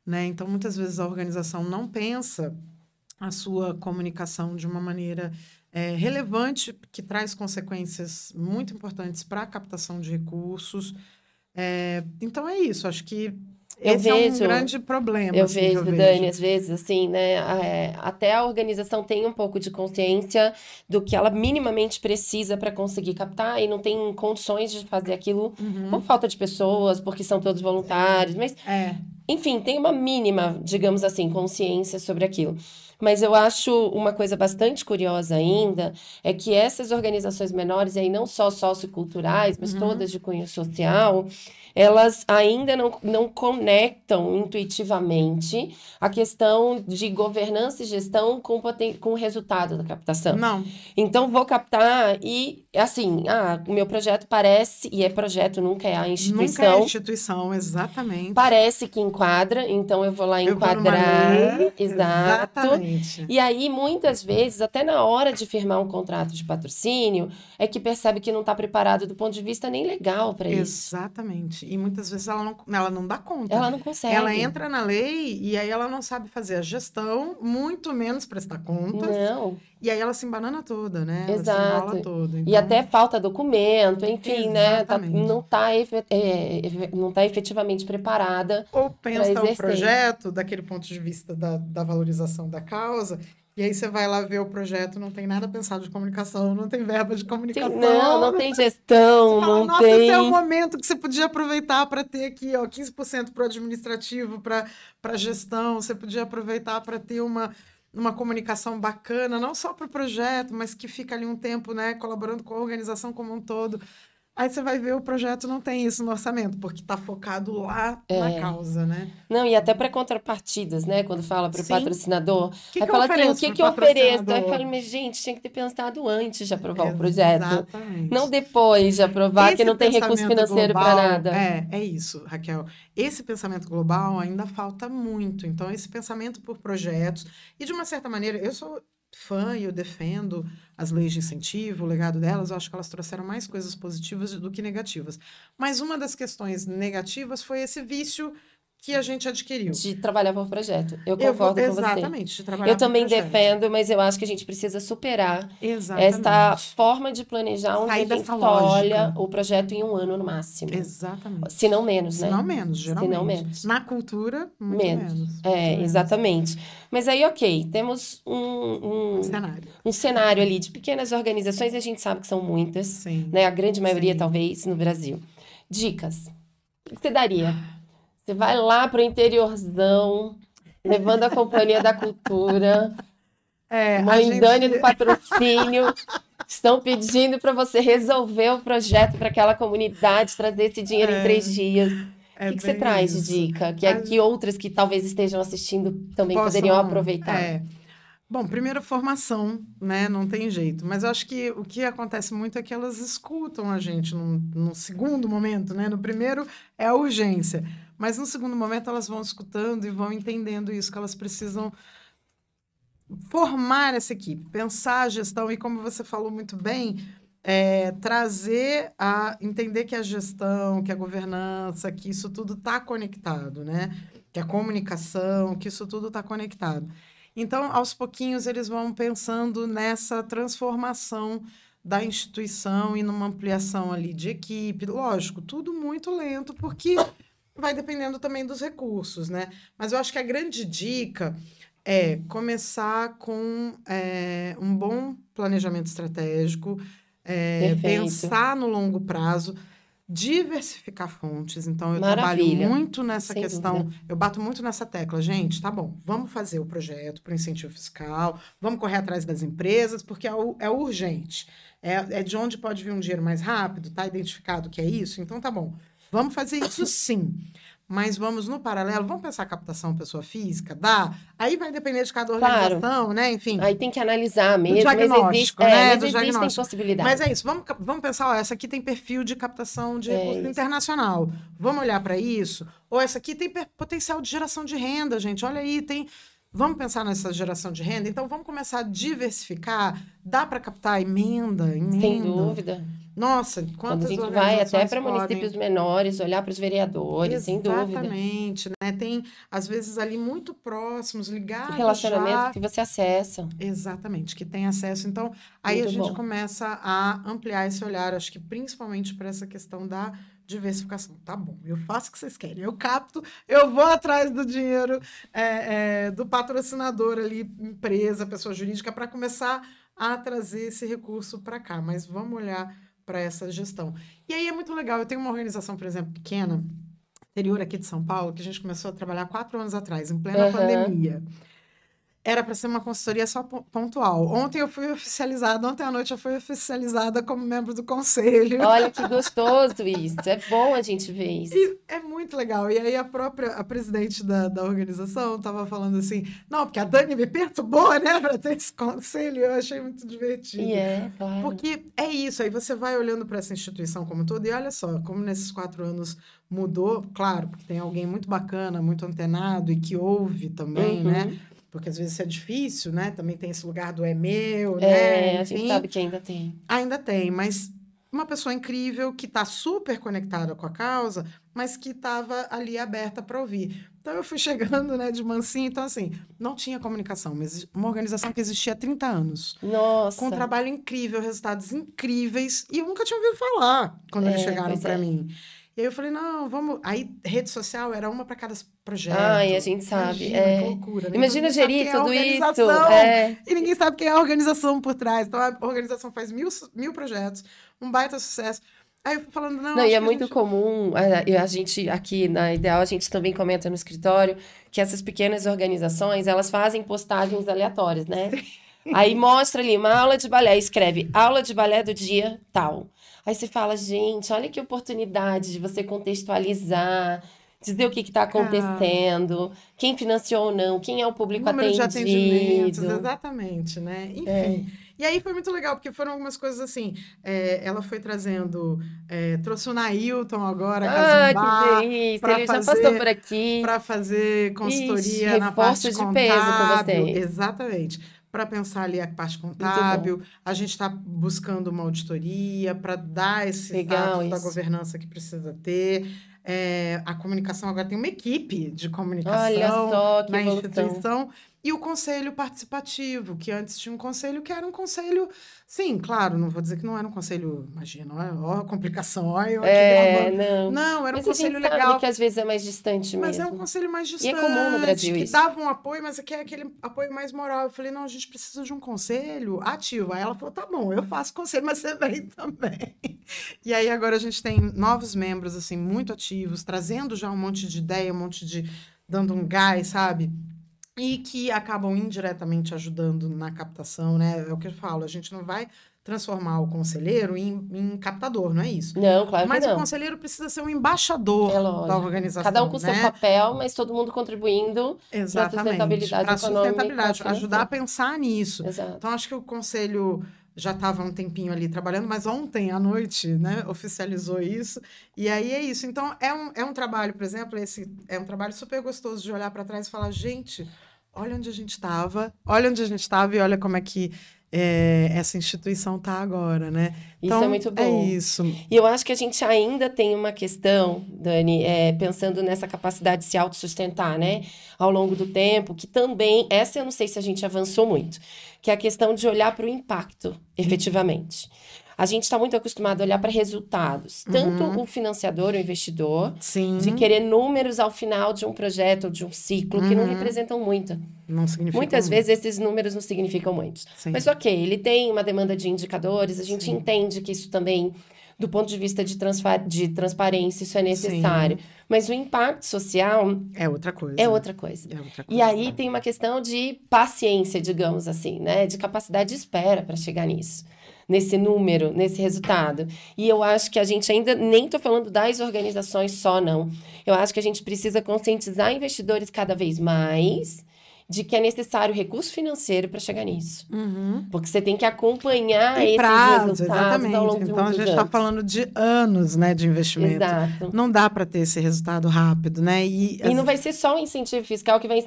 né? Então, muitas vezes a organização não pensa a sua comunicação de uma maneira relevante, que traz consequências muito importantes para a captação de recursos. Então, é isso. Acho que Eu esse é um vejo, grande problema, eu assim, que vejo, eu Dani, vejo. às vezes, assim, né? Até a organização tem um pouco de consciência do que ela minimamente precisa para conseguir captar e não tem condições de fazer aquilo por Uhum. falta de pessoas, porque são todos voluntários, mas É, enfim, tem uma mínima, digamos assim, consciência sobre aquilo. Mas eu acho uma coisa bastante curiosa ainda, é que essas organizações menores, e aí não só socioculturais, mas uhum. todas de cunho social, elas ainda não conectam intuitivamente a questão de governança e gestão com o resultado da captação. Não, Então, vou captar e, assim, o meu projeto parece, e é projeto, nunca é a nunca é a instituição, instituição, exatamente. parece que enquadra, então eu vou lá Eu vou numa enquadrar, lei, exato. exatamente. E aí, muitas vezes, até na hora de firmar um contrato de patrocínio, é que percebe que não está preparado do ponto de vista nem legal para isso. Exatamente. E muitas vezes ela não dá conta. Ela não Ela consegue. entra na lei e aí ela não sabe fazer a gestão, muito menos prestar contas. Não, E aí ela se embanana toda, né? Ela se embola exato. toda. E Então, até falta documento, enfim, né? exatamente. Não tá efetivamente preparada Ou para pensa o exercer. projeto daquele ponto de vista da valorização da causa, e aí você vai lá ver o projeto, não tem nada pensado de comunicação, não tem verba de Não, comunicação. não tem Você gestão, fala, não nossa, esse é o tem. momento que você podia aproveitar para ter aqui, ó, 15% para o administrativo, para gestão, você podia aproveitar para ter uma comunicação bacana, não só para o projeto, mas que fica ali um tempo, né, colaborando com a organização como um todo. Aí você vai ver o projeto não tem isso no orçamento, porque está focado lá na É. causa, né? Não, e até para contrapartidas, né? Quando fala para o Sim. patrocinador, O que aí que eu fala assim: o ofereço que para o que eu ofereço? Aí patrocinador? fala, mas gente, tinha que ter pensado antes de aprovar o projeto, não Exatamente. depois de aprovar, que Esse não tem recurso pensamento financeiro para global, nada. é isso, Raquel. Esse pensamento global ainda falta muito. Então, esse pensamento por projetos, e de uma certa maneira, eu sou fã e eu defendo as leis de incentivo, o legado delas, eu acho que elas trouxeram mais coisas positivas do que negativas. Mas uma das questões negativas foi esse vício que a gente adquiriu. De trabalhar por projeto. Eu concordo com você. Exatamente, de Eu trabalhar por também projeto. defendo, mas eu acho que a gente precisa superar esta Exatamente. forma de planejar onde a Sair gente dessa só olha lógica. o projeto em um ano no máximo. Se Exatamente. não menos, Se né? não menos, Se não geralmente. menos. Na cultura, muito Menos. menos, muito É, menos. exatamente. Mas aí, ok, temos Um cenário. um cenário ali de pequenas organizações, e a gente sabe que são muitas, Sim, né? A grande maioria, sim. talvez, no Brasil. Dicas. O que você daria? Você vai lá pro interiorzão, levando a Companhia da Cultura, A Mãe gente Dani do patrocínio, estão pedindo para você resolver o projeto para aquela comunidade, trazer esse dinheiro em 3 dias. O é que que você bem traz de isso. dica? A- Que outras que talvez estejam assistindo também poderiam Possam, aproveitar? Bom, primeiro formação, né? Não tem jeito. Mas eu acho que o que acontece muito é que elas escutam a gente num segundo momento, né? No primeiro é a urgência. Mas no segundo momento elas vão escutando e vão entendendo isso, que elas precisam formar essa equipe, pensar a gestão e, como você falou muito bem, trazer a entender que a gestão, que a governança, que isso tudo está conectado, né? Que a comunicação, que isso tudo está conectado. Então, aos pouquinhos, eles vão pensando nessa transformação da instituição e numa ampliação ali de equipe. Lógico, tudo muito lento, porque vai dependendo também dos recursos, né? Mas eu acho que a grande dica é começar com um bom planejamento estratégico, Perfeito. pensar no longo prazo, diversificar fontes. Então, eu trabalho Maravilha. muito nessa Sem dúvida. questão, eu bato muito nessa tecla. Gente, tá bom, vamos fazer o projeto para o incentivo fiscal, vamos correr atrás das empresas, porque é urgente. É de onde pode vir um dinheiro mais rápido, tá identificado que é isso? Então, tá bom. Vamos fazer isso sim. Mas vamos no paralelo, vamos pensar captação pessoa física, dá? Aí vai depender de cada organização, né? Enfim. Aí tem que analisar mesmo, diagnóstico, mas do existem diagnóstico. possibilidades. Mas é isso, vamos pensar, ó, essa aqui tem perfil de captação de recurso internacional. Vamos olhar para isso? Ou essa aqui tem potencial de geração de renda, gente. Olha aí, tem... Vamos pensar nessa geração de renda? Então, vamos começar a diversificar. Dá para captar emenda? Sem dúvida. Nossa, quantas quando a gente vai até para municípios menores, olhar para os vereadores, sem dúvida. Exatamente, né? Tem, às vezes, ali muito próximos, ligados relacionamento que você acessa. Exatamente, que tem acesso. Então, aí Muito a gente bom. começa a ampliar esse olhar, acho que principalmente para essa questão da diversificação. Tá bom, eu faço o que vocês querem, eu capto, eu vou atrás do dinheiro do patrocinador ali, empresa, pessoa jurídica, para começar a trazer esse recurso para cá. Mas vamos olhar para essa gestão. E aí é muito legal. Eu tenho uma organização, por exemplo, pequena, interior aqui de São Paulo, que a gente começou a trabalhar 4 anos atrás, em plena pandemia. Era para ser uma consultoria só pontual. Ontem à noite eu fui oficializada como membro do conselho. Olha que gostoso isso. É bom a gente ver isso. E é muito legal. E aí a presidente da organização estava falando assim, não, porque a Dani me perturbou, né, para ter esse conselho. Eu achei muito divertido. E claro. Porque é isso, aí você vai olhando para essa instituição como um todo e olha só, como nesses 4 anos mudou, claro, porque tem alguém muito bacana, muito antenado e que ouve também, né? Porque às vezes isso é difícil, né? Também tem esse lugar do é meu, né? Enfim, a gente sabe que ainda tem. Ainda tem, mas uma pessoa incrível que está super conectada com a causa, mas que estava ali aberta para ouvir. Então, eu fui chegando, né, de mansinho. Então, assim, não tinha comunicação, mas uma organização que existia há 30 anos. Nossa! Com um trabalho incrível, resultados incríveis. E eu nunca tinha ouvido falar quando eles chegaram para mim. E aí eu falei, não, vamos... Aí, rede social era uma para cada projeto. Ai, a gente sabe. Imagina, que loucura. Né? Imagina gerir tudo isso. E ninguém sabe quem é a organização por trás. Então, a organização faz 1000 projetos, um baita sucesso. Aí eu fui falando, não... e é muito comum, a gente aqui na Ideal, a gente também comenta no escritório, que essas pequenas organizações, elas fazem postagens aleatórias, né? Aí mostra ali uma aula de balé, escreve aula de balé do dia tal. Aí você fala, gente, olha que oportunidade de você contextualizar, dizer o que está acontecendo, quem financiou ou não, quem é o público número atendido. De atendimentos, exatamente, né? Enfim. E aí foi muito legal, porque foram algumas coisas assim, ela foi trazendo, trouxe o Nailton agora, Casumbá, que delícia, ele já passou por aqui. Para fazer consultoria na parte de peso com vocês. Exatamente. Para pensar ali a parte contábil, a gente está buscando uma auditoria para dar esse status da governança que precisa ter. A comunicação agora tem uma equipe de comunicação. Olha só, que na instituição. E o conselho participativo, que antes tinha um conselho que era um conselho... Sim, claro, não vou dizer que não era um conselho... Imagina, ó a complicação, ó eu aqui gravando. Não, era um conselho legal. Mas sabe que às vezes é mais distante mesmo. Mas é um conselho mais distante. E é comum no Brasil isso. Que dava um apoio, mas que é aquele apoio mais moral. Eu falei, não, a gente precisa de um conselho ativo. Aí ela falou, tá bom, eu faço conselho, mas você vem também. E aí agora a gente tem novos membros, assim, muito ativos, trazendo já um monte de ideia, dando um gás, sabe? E que acabam indiretamente ajudando na captação, né? É o que eu falo, a gente não vai transformar o conselheiro em captador, não é isso? Não, claro que não. Mas o conselheiro precisa ser um embaixador da organização. Cada um com seu papel, mas todo mundo contribuindo para a sustentabilidade econômica. Ajudar a pensar nisso. Exato. Então, acho que o conselho já estava um tempinho ali trabalhando, mas ontem à noite, né, oficializou isso. E aí é isso. Então, é um trabalho, por exemplo, é um trabalho super gostoso de olhar para trás e falar, gente, olha onde a gente estava e olha como é que essa instituição está agora, né? Então, isso é muito bom. É isso. E eu acho que a gente ainda tem uma questão, Dani, pensando nessa capacidade de se autossustentar, né? Ao longo do tempo, que também, essa eu não sei se a gente avançou muito, que é a questão de olhar para o impacto, efetivamente. A gente está muito acostumado a olhar para resultados. Tanto o financiador, o investidor, de querer números ao final de um projeto ou de um ciclo que não representam muito. Não significa Muitas vezes esses números não significam muito. Sim. Mas ok, ele tem uma demanda de indicadores, a gente entende que isso também, do ponto de vista de transparência, isso é necessário. Mas o impacto social... É outra coisa. E aí tem uma questão de paciência, digamos assim, né? De capacidade de espera para chegar nisso. nesse número, nesse resultado. E eu acho que a gente ainda, nem estou falando das organizações só, não. Eu acho que a gente precisa conscientizar investidores cada vez mais de que é necessário recurso financeiro para chegar nisso. Porque você tem que acompanhar E esses prazo, resultados exatamente. ao longo de Então, a muitos gente está anos. falando de anos, né, de investimento. Exato. Não dá para ter esse resultado rápido, né? E não vai ser só o incentivo fiscal que vai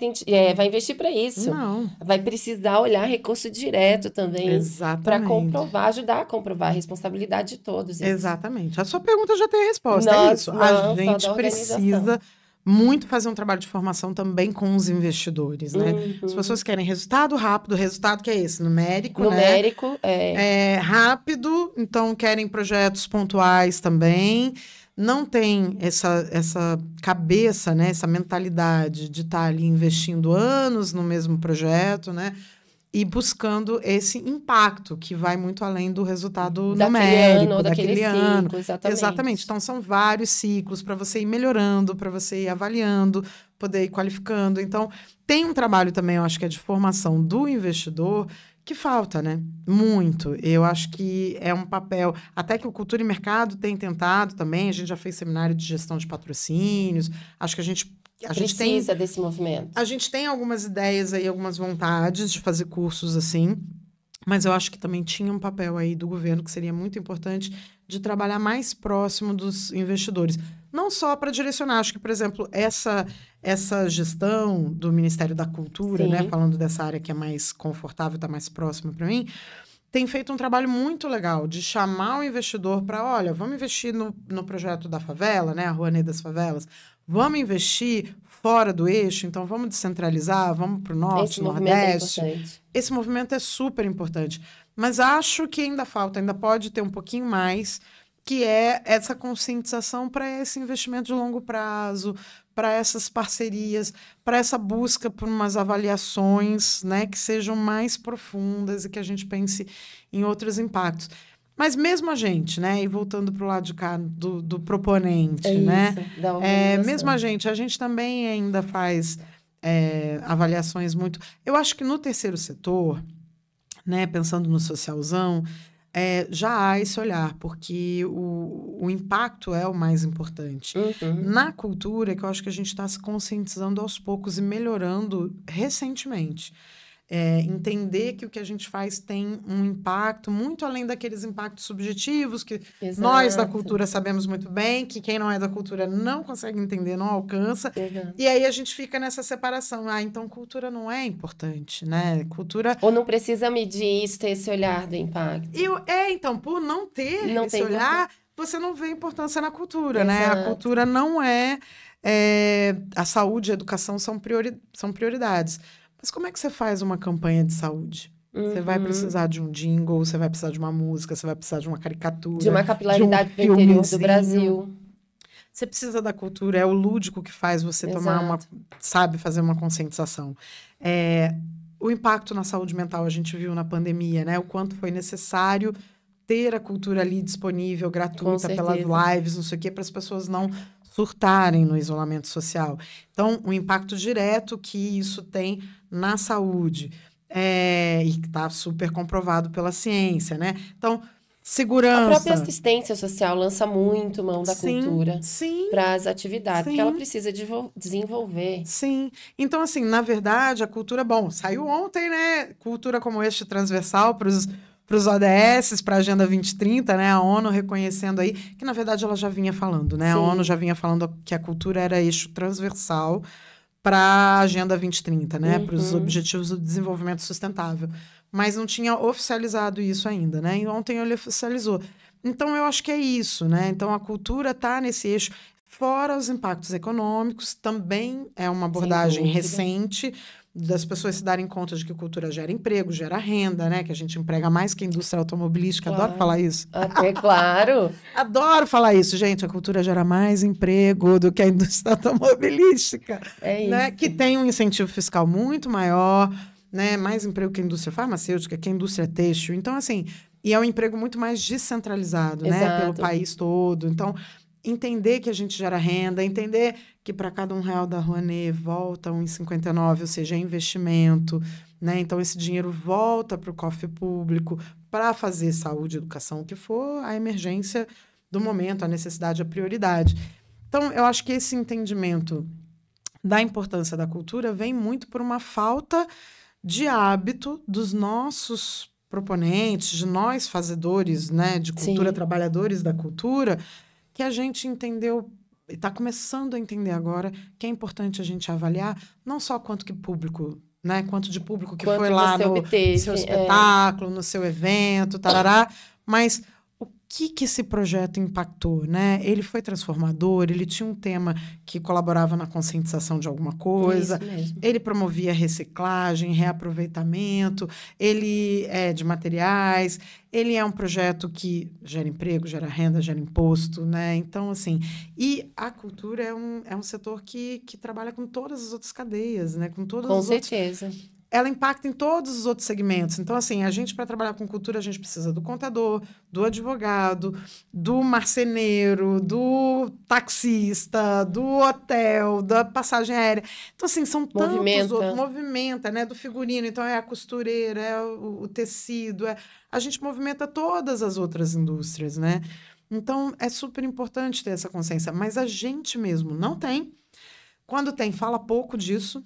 investir para isso. Não, Vai precisar olhar recurso direto também para exatamente. comprovar, ajudar a comprovar a responsabilidade de todos eles. Exatamente. A sua pergunta já tem a resposta, é Nós isso. não, A só gente da organização. precisa muito fazer um trabalho de formação também com os investidores, né? As pessoas querem resultado rápido, o resultado que é esse, numérico, né? Numérico, Rápido, então querem projetos pontuais também. Não tem essa cabeça, né? Essa mentalidade de estar ali investindo anos no mesmo projeto, né? E buscando esse impacto que vai muito além do resultado numérico, daquele ano. Ciclo, exatamente. Exatamente. Então, são vários ciclos para você ir melhorando, para você ir avaliando, poder ir qualificando. Então, tem um trabalho também, eu acho que é de formação do investidor, que falta, né? Muito. Eu acho que é um papel, até que o Cultura e Mercado tem tentado também, a gente já fez seminário de gestão de patrocínios, acho que a gente precisa desse movimento. A gente tem algumas ideias aí, algumas vontades de fazer cursos assim, mas eu acho que também tinha um papel aí do governo que seria muito importante de trabalhar mais próximo dos investidores. Não só para direcionar, acho que, por exemplo, essa gestão do Ministério da Cultura, né, falando dessa área que é mais confortável, está mais próxima para mim, tem feito um trabalho muito legal de chamar o investidor para, olha, vamos investir no projeto da favela, né, a Rouanet das Favelas, vamos investir fora do eixo, então vamos descentralizar, vamos para o norte, nordeste. Esse movimento é super importante. Mas acho que ainda falta, ainda pode ter um pouquinho mais, que é essa conscientização para esse investimento de longo prazo, para essas parcerias, para essa busca por umas avaliações, né, que sejam mais profundas e que a gente pense em outros impactos. Mas mesmo a gente, né, e voltando para o lado de cá do proponente, né, mesmo a gente também ainda faz avaliações muito... Eu acho que no terceiro setor, né, pensando no socialzão, já há esse olhar, porque o impacto é o mais importante. Na cultura, que eu acho que a gente está se conscientizando aos poucos e melhorando recentemente. Entender que o que a gente faz tem um impacto muito além daqueles impactos subjetivos que nós da cultura sabemos muito bem, que quem não é da cultura não consegue entender, não alcança. E aí a gente fica nessa separação. Então cultura não é importante, né? Cultura... Ou não precisa medir isso, ter esse olhar do impacto. Então, por não ter esse olhar, você não vê importância na cultura, né? A cultura não a saúde e a educação são prioridades. Mas como é que você faz uma campanha de saúde? Você vai precisar de um jingle, você vai precisar de uma música, você vai precisar de uma caricatura. De uma capilaridade do interior do Brasil. Você precisa da cultura, é o lúdico que faz você fazer uma conscientização. O impacto na saúde mental a gente viu na pandemia, né? O quanto foi necessário ter a cultura ali disponível, gratuita, pelas lives, não sei o quê, para as pessoas não surtarem no isolamento social. Então, o impacto direto que isso tem na saúde, e que está super comprovado pela ciência, né? Então, segurança... A própria assistência social lança muito mão da cultura para as atividades, porque ela precisa desenvolver. Sim. Então, assim, na verdade, a cultura... Bom, saiu ontem, né? Cultura como eixo transversal para os ODS, para a Agenda 2030, né? A ONU reconhecendo aí, que na verdade ela já vinha falando, né? A ONU já vinha falando que a cultura era eixo transversal para a Agenda 2030, né? Para os Objetivos do Desenvolvimento Sustentável. Mas não tinha oficializado isso ainda, né? E ontem ele oficializou. Então, eu acho que é isso, né? Então, a cultura está nesse eixo. Fora os impactos econômicos, também é uma abordagem recente das pessoas se darem conta de que a cultura gera emprego, gera renda, né? Que a gente emprega mais que a indústria automobilística. Adoro falar isso. Claro. Adoro falar isso, gente. A cultura gera mais emprego do que a indústria automobilística. É isso. Né? Que tem um incentivo fiscal muito maior, né? Mais emprego que a indústria farmacêutica, que a indústria têxtil. Então, assim, e é um emprego muito mais descentralizado, né? Pelo país todo. Então, entender que a gente gera renda, entender que para cada R$1 da Rouanet volta R$1,59, ou seja, é investimento, né? Então, esse dinheiro volta para o cofre público, para fazer saúde, educação, o que for, a emergência do momento, a necessidade, a prioridade. Então, eu acho que esse entendimento da importância da cultura vem muito por uma falta de hábito dos nossos proponentes, de nós fazedores, né, de cultura, Sim. trabalhadores da cultura, que a gente entendeu, está começando a entender agora, que é importante a gente avaliar não só quanto que público, né, quanto de público que Quanto foi lá você no obteve, seu espetáculo, no seu evento, tarará, mas o que esse projeto impactou, né? Ele foi transformador, ele tinha um tema que colaborava na conscientização de alguma coisa, Isso mesmo. ele promovia reciclagem, reaproveitamento, ele é de materiais, ele é um projeto que gera emprego, gera renda, gera imposto, né? Então, assim, e a cultura é um setor que trabalha com todas as outras cadeias, né? Com todos Com os outros. certeza. Ela impacta em todos os outros segmentos. Então, assim, a gente, para trabalhar com cultura, a gente precisa do contador, do advogado, do marceneiro, do taxista, do hotel, da passagem aérea. Então, assim, são tantos Movimenta. outros. Movimenta, né? Do figurino. Então, é a costureira, é o tecido. A gente movimenta todas as outras indústrias, né? Então, é super importante ter essa consciência. Mas a gente mesmo não tem. Quando tem, fala pouco disso.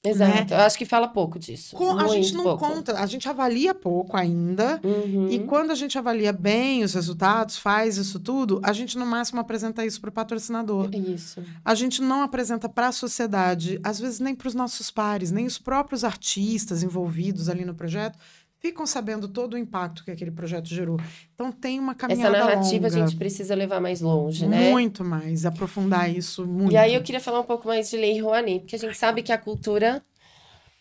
Exato. Eu acho que fala pouco disso. A gente Muito não pouco. conta, a gente avalia pouco ainda. Uhum. E quando a gente avalia bem os resultados, faz isso tudo, a gente no máximo apresenta isso para o patrocinador. Isso. A gente não apresenta para a sociedade, às vezes nem para os nossos pares, nem os próprios artistas envolvidos ali no projeto ficam sabendo todo o impacto que aquele projeto gerou. Então tem uma caminhada Essa narrativa longa, a gente precisa levar mais longe, né? muito mais, aprofundar isso muito. E aí eu queria falar um pouco mais de Lei Rouanet, porque a gente sabe que a cultura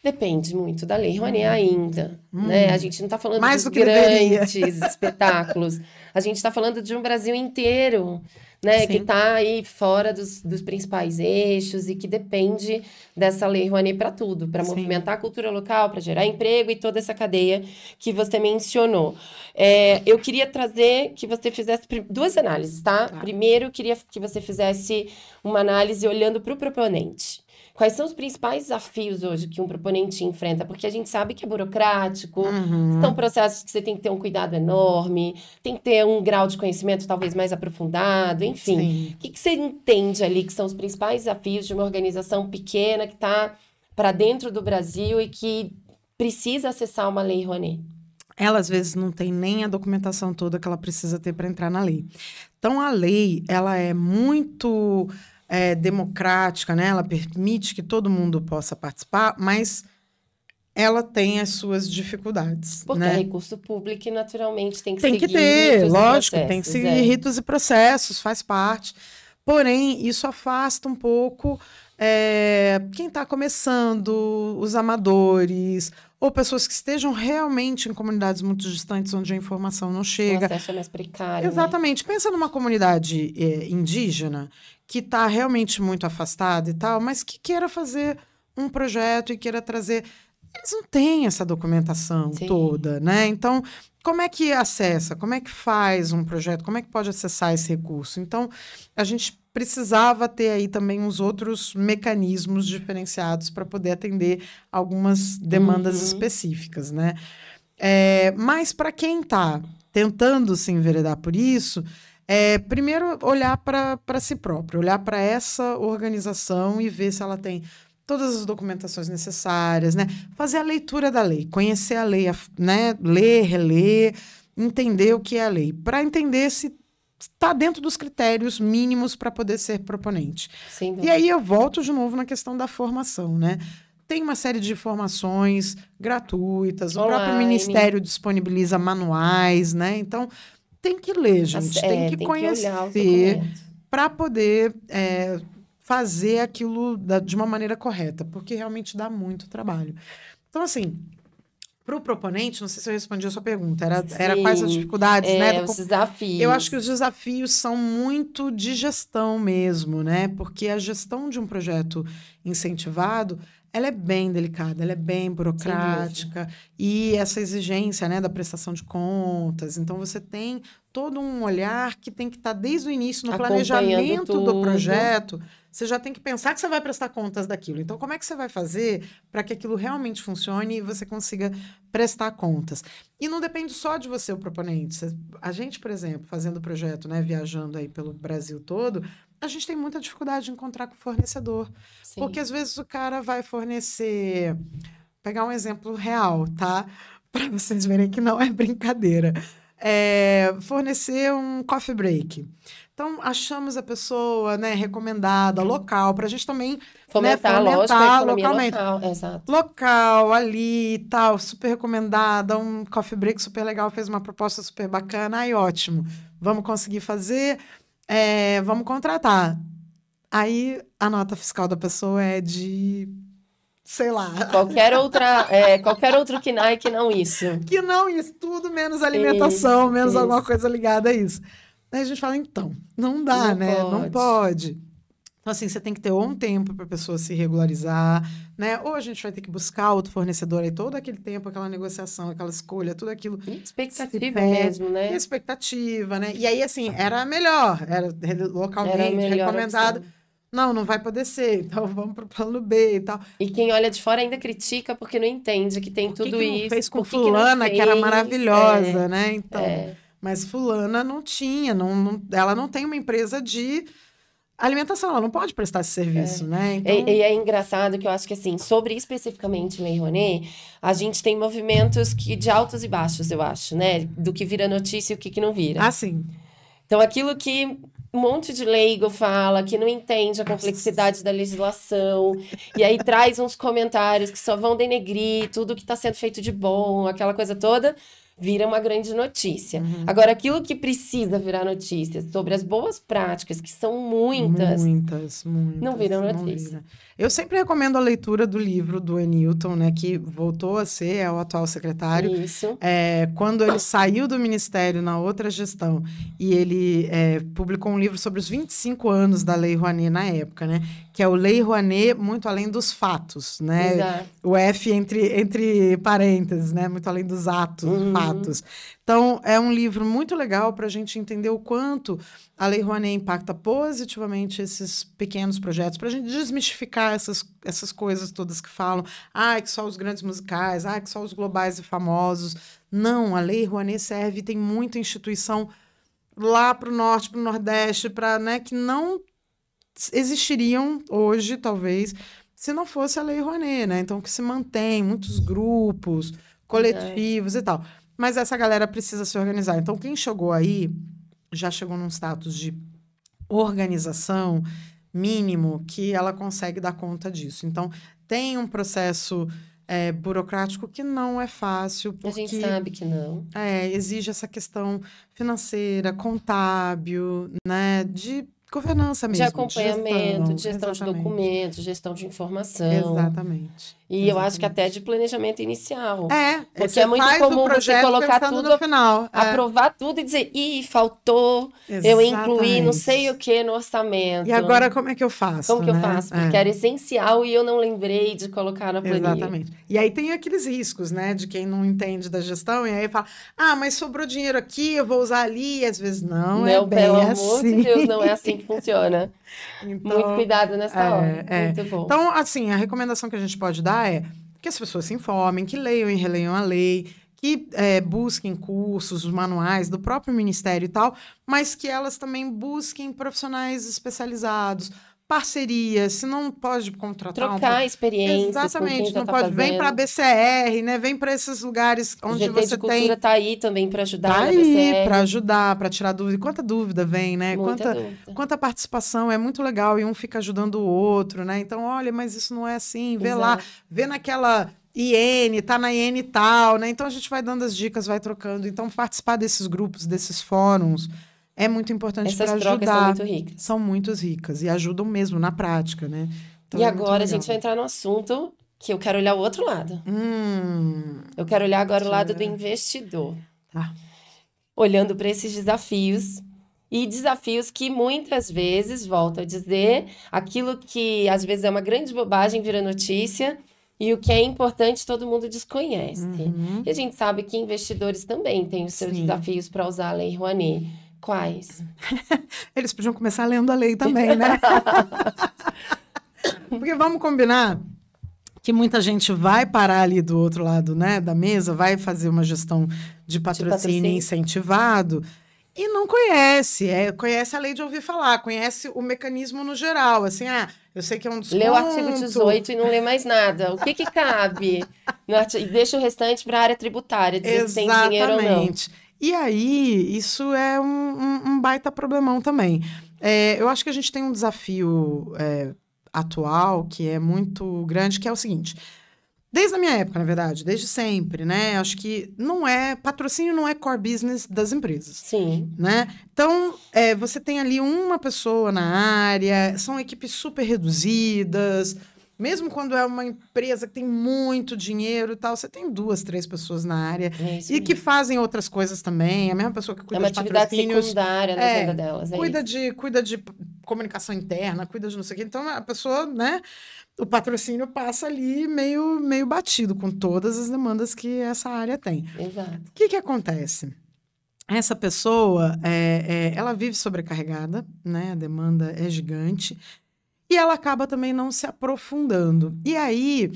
depende muito da Lei Rouanet ainda, né? A gente não está falando Mais dos do que deveria. grandes espetáculos, a gente está falando de um Brasil inteiro, né? Sim. Que está aí fora dos principais eixos e que depende dessa Lei Rouanet para tudo, para Sim. movimentar a cultura local, para gerar emprego e toda essa cadeia que você mencionou. Eu queria trazer que você fizesse duas análises, tá? Primeiro, eu queria que você fizesse uma análise olhando para o proponente. Quais são os principais desafios hoje que um proponente enfrenta? Porque a gente sabe que é burocrático, são processos que você tem que ter um cuidado enorme, tem que ter um grau de conhecimento talvez mais aprofundado, enfim. Sim. O que você entende ali que são os principais desafios de uma organização pequena que está para dentro do Brasil e que precisa acessar uma Lei Rouanet? Ela, às vezes, não tem nem a documentação toda que ela precisa ter para entrar na lei. Então, a lei, ela é muito democrática, né? Ela permite que todo mundo possa participar, mas ela tem as suas dificuldades, Porque né? é recurso público e, naturalmente, tem que Tem seguir que ter, ritos e lógico, tem que processos, seguir ritos e processos, faz parte. Porém, isso afasta um pouco quem está começando, os amadores, ou pessoas que estejam realmente em comunidades muito distantes onde a informação não O chega. acesso é mais precário, Exatamente. Pensa numa comunidade indígena que está realmente muito afastada e tal, mas que queira fazer um projeto e queira trazer. Eles não têm essa documentação Sim. toda, né? Então, como é que acessa? Como é que faz um projeto? Como é que pode acessar esse recurso? Então, a gente precisava ter aí também uns outros mecanismos diferenciados para poder atender algumas demandas específicas, né? Mas para quem está tentando se enveredar por isso, primeiro olhar para si próprio, olhar para essa organização e ver se ela tem todas as documentações necessárias, né? Fazer a leitura da lei, conhecer a lei, né? Ler, reler, entender o que é a lei, para entender se está dentro dos critérios mínimos para poder ser proponente. Sem E dúvida. aí eu volto de novo na questão da formação, né? Tem uma série de formações gratuitas, o próprio Online. Ministério disponibiliza manuais, né? Então, tem que ler, gente, tem que olhar os conhecer documentos. para poder fazer aquilo de uma maneira correta, porque realmente dá muito trabalho. Então, assim, para o proponente, não sei se eu respondi a sua pergunta, era quais as Sim. dificuldades, né? Os desafios. Eu acho que os desafios são muito de gestão mesmo, né? Porque a gestão de um projeto incentivado, ela é bem delicada, ela é bem burocrática. E essa exigência, né, da prestação de contas. Então, você tem todo um olhar que tem que estar desde o início no Acompanhando planejamento do tudo. projeto. Você já tem que pensar que você vai prestar contas daquilo. Então, como é que você vai fazer para que aquilo realmente funcione e você consiga prestar contas? E não depende só de você, o proponente. A gente, por exemplo, fazendo o projeto, né, viajando aí pelo Brasil todo, a gente tem muita dificuldade de encontrar com o fornecedor. Sim. Porque às vezes o cara vai fornecer... Pegar um exemplo real, tá? Para vocês verem que não é brincadeira. Fornecer um coffee break. Então, achamos a pessoa, né, recomendada, local, para a gente também Fomentar, lógico, a fomentar economia localmente. local. Exato. Local, ali e tal, super recomendada, um coffee break super legal, fez uma proposta super bacana, aí ótimo, vamos conseguir fazer, vamos contratar. Aí a nota fiscal da pessoa é de, sei lá, Qualquer outro KNAI que não isso. que não isso, tudo menos alimentação, menos alguma Isso. coisa ligada a isso. Aí a gente fala, então, não dá, Não né? Não pode. pode. Então, assim, você tem que ter ou um tempo para a pessoa se regularizar, né? Ou a gente vai ter que buscar outro fornecedor aí todo aquele tempo, aquela negociação, aquela escolha, tudo aquilo. E se expectativa pede, mesmo, E né? expectativa, né? E aí, assim, era melhor, era Era a localmente melhor recomendado. opção. Não vai poder ser, então vamos para o plano B e tal. E quem olha de fora ainda critica porque não entende que tem Por que tudo que não isso. fez com Por que que não fulana, que era fez? maravilhosa, né? Então, É. mas fulana não tinha, ela não tem uma empresa de alimentação, ela não pode prestar esse serviço, né? Então, E é engraçado que eu acho que, assim, sobre especificamente Lei Rouanet, a gente tem movimentos de altos e baixos, eu acho, né? Do que vira notícia e o que não vira. assim, Então, aquilo que um monte de leigo fala, que não entende a complexidade da legislação, e aí traz uns comentários que só vão denegrir tudo que está sendo feito de bom, aquela coisa toda, vira uma grande notícia. Agora, aquilo que precisa virar notícia sobre as boas práticas, que são muitas, não viram notícia. vira. Eu sempre recomendo a leitura do livro do Enilton, né, que voltou a ser o atual secretário. Isso. Quando ele saiu do ministério na outra gestão e ele publicou um livro sobre os 25 anos da Lei Rouanet na época, né, que é o Lei Rouanet muito além dos fatos, né? Exato. O F entre parênteses, né? Muito além dos atos, fatos. Então, é um livro muito legal para a gente entender o quanto a Lei Rouanet impacta positivamente esses pequenos projetos, para a gente desmistificar essas coisas todas que falam, que só os grandes musicais, que só os globais e famosos. Não, a Lei Rouanet serve, tem muita instituição lá para o norte, para o nordeste, né, que não existiriam hoje, talvez, se não fosse a Lei Rouanet, né? Então, que se mantém muitos grupos, coletivos e tal. Mas essa galera precisa se organizar. Então, quem chegou aí, já chegou num status de organização mínimo que ela consegue dar conta disso. Então, tem um processo burocrático que não é fácil, porque A gente sabe que não. exige essa questão financeira, contábil, né? De governança mesmo. De acompanhamento, de gestão de exatamente. documentos, gestão de informação. Exatamente. E eu acho que até de planejamento inicial. Porque você é muito faz o comum você projeto colocar pensando tudo, no final. aprovar tudo e dizer, faltou, eu incluí não sei o que no orçamento. E agora como é que eu faço? Como que eu faço? Porque era essencial e eu não lembrei de colocar na planilha. Exatamente. E aí tem aqueles riscos, né, de quem não entende da gestão, e aí fala, mas sobrou dinheiro aqui, eu vou usar ali, e às vezes não é bem pelo assim. amor de Deus, não é assim que funciona. Então, muito cuidado nessa hora. Muito bom. Então, assim, a recomendação que a gente pode dar é que as pessoas se informem, que leiam e releiam a lei, que busquem cursos, manuais do próprio Ministério e tal, mas que elas também busquem profissionais especializados, parcerias, se não pode contratar trocar experiências. Exatamente, com não quem pode. tá Vem para a BCR, né? Vem para esses lugares onde o GT você de Cultura tá aí também para ajudar tá na aí BCR. para ajudar, para tirar dúvida. Quanta dúvida vem, né? Muita dúvida. Quanta participação, é muito legal e um fica ajudando o outro, né? Então, olha, mas isso não é assim, vê lá, vê naquela IN, tá na IN tal, né? Então a gente vai dando as dicas, vai trocando. Então, participar desses grupos, desses fóruns é muito importante para ajudar. Essas trocas são muito ricas. São muito ricas e ajudam mesmo na prática, né? Então, e agora a gente vai entrar no assunto que eu quero olhar o outro lado. Eu quero olhar agora o lado do investidor. Tá. Olhando para esses desafios. E desafios que muitas vezes, volto a dizer, aquilo que às vezes é uma grande bobagem vira notícia E o que é importante, todo mundo desconhece. Uhum. E a gente sabe que investidores também têm os seus Sim. desafios para usar a Lei Rouanet. Quais? Eles podiam começar lendo a lei também, né? Porque vamos combinar que muita gente vai parar ali do outro lado, né, da mesa, vai fazer uma gestão de patrocínio incentivado e não conhece. Conhece a lei de ouvir falar, conhece o mecanismo no geral. Assim, eu sei que é um desconto. Lê o artigo 18 e não lê mais nada. O que cabe? E deixa o restante para a área tributária, dizer se tem dinheiro ou não. Exatamente. E aí, isso é um baita problemão também. Eu acho que a gente tem um desafio atual que é muito grande, que é o seguinte: desde a minha época, na verdade, desde sempre, né? Acho que patrocínio não é core business das empresas. Sim. Né? Então, você tem ali uma pessoa na área, são equipes super reduzidas. Mesmo quando é uma empresa que tem muito dinheiro e tal, você tem 2, 3 pessoas na área e que fazem outras coisas também. A mesma pessoa que cuida de patrocínios. É uma atividade secundária na agenda delas. Cuida de comunicação interna, cuida de não sei o quê. Então, a pessoa, né? O patrocínio passa ali meio batido com todas as demandas que essa área tem. Exato. O que acontece? Essa pessoa, ela vive sobrecarregada, né? A demanda é gigante. E ela acaba também não se aprofundando. E aí,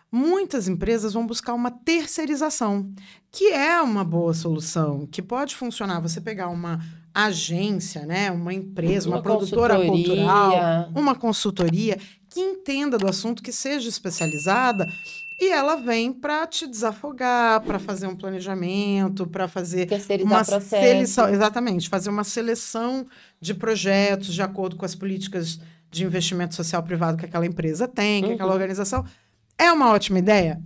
muitas empresas vão buscar uma terceirização, que é uma boa solução, que pode funcionar. Você pegar uma agência, né? Uma empresa, uma produtora cultural, uma consultoria que entenda do assunto, que seja especializada, e ela vem para te desafogar, para fazer um planejamento, para fazer uma seleção, exatamente, fazer uma seleção de projetos de acordo com as políticas de investimento social privado que aquela empresa tem, que aquela organização. É uma ótima ideia?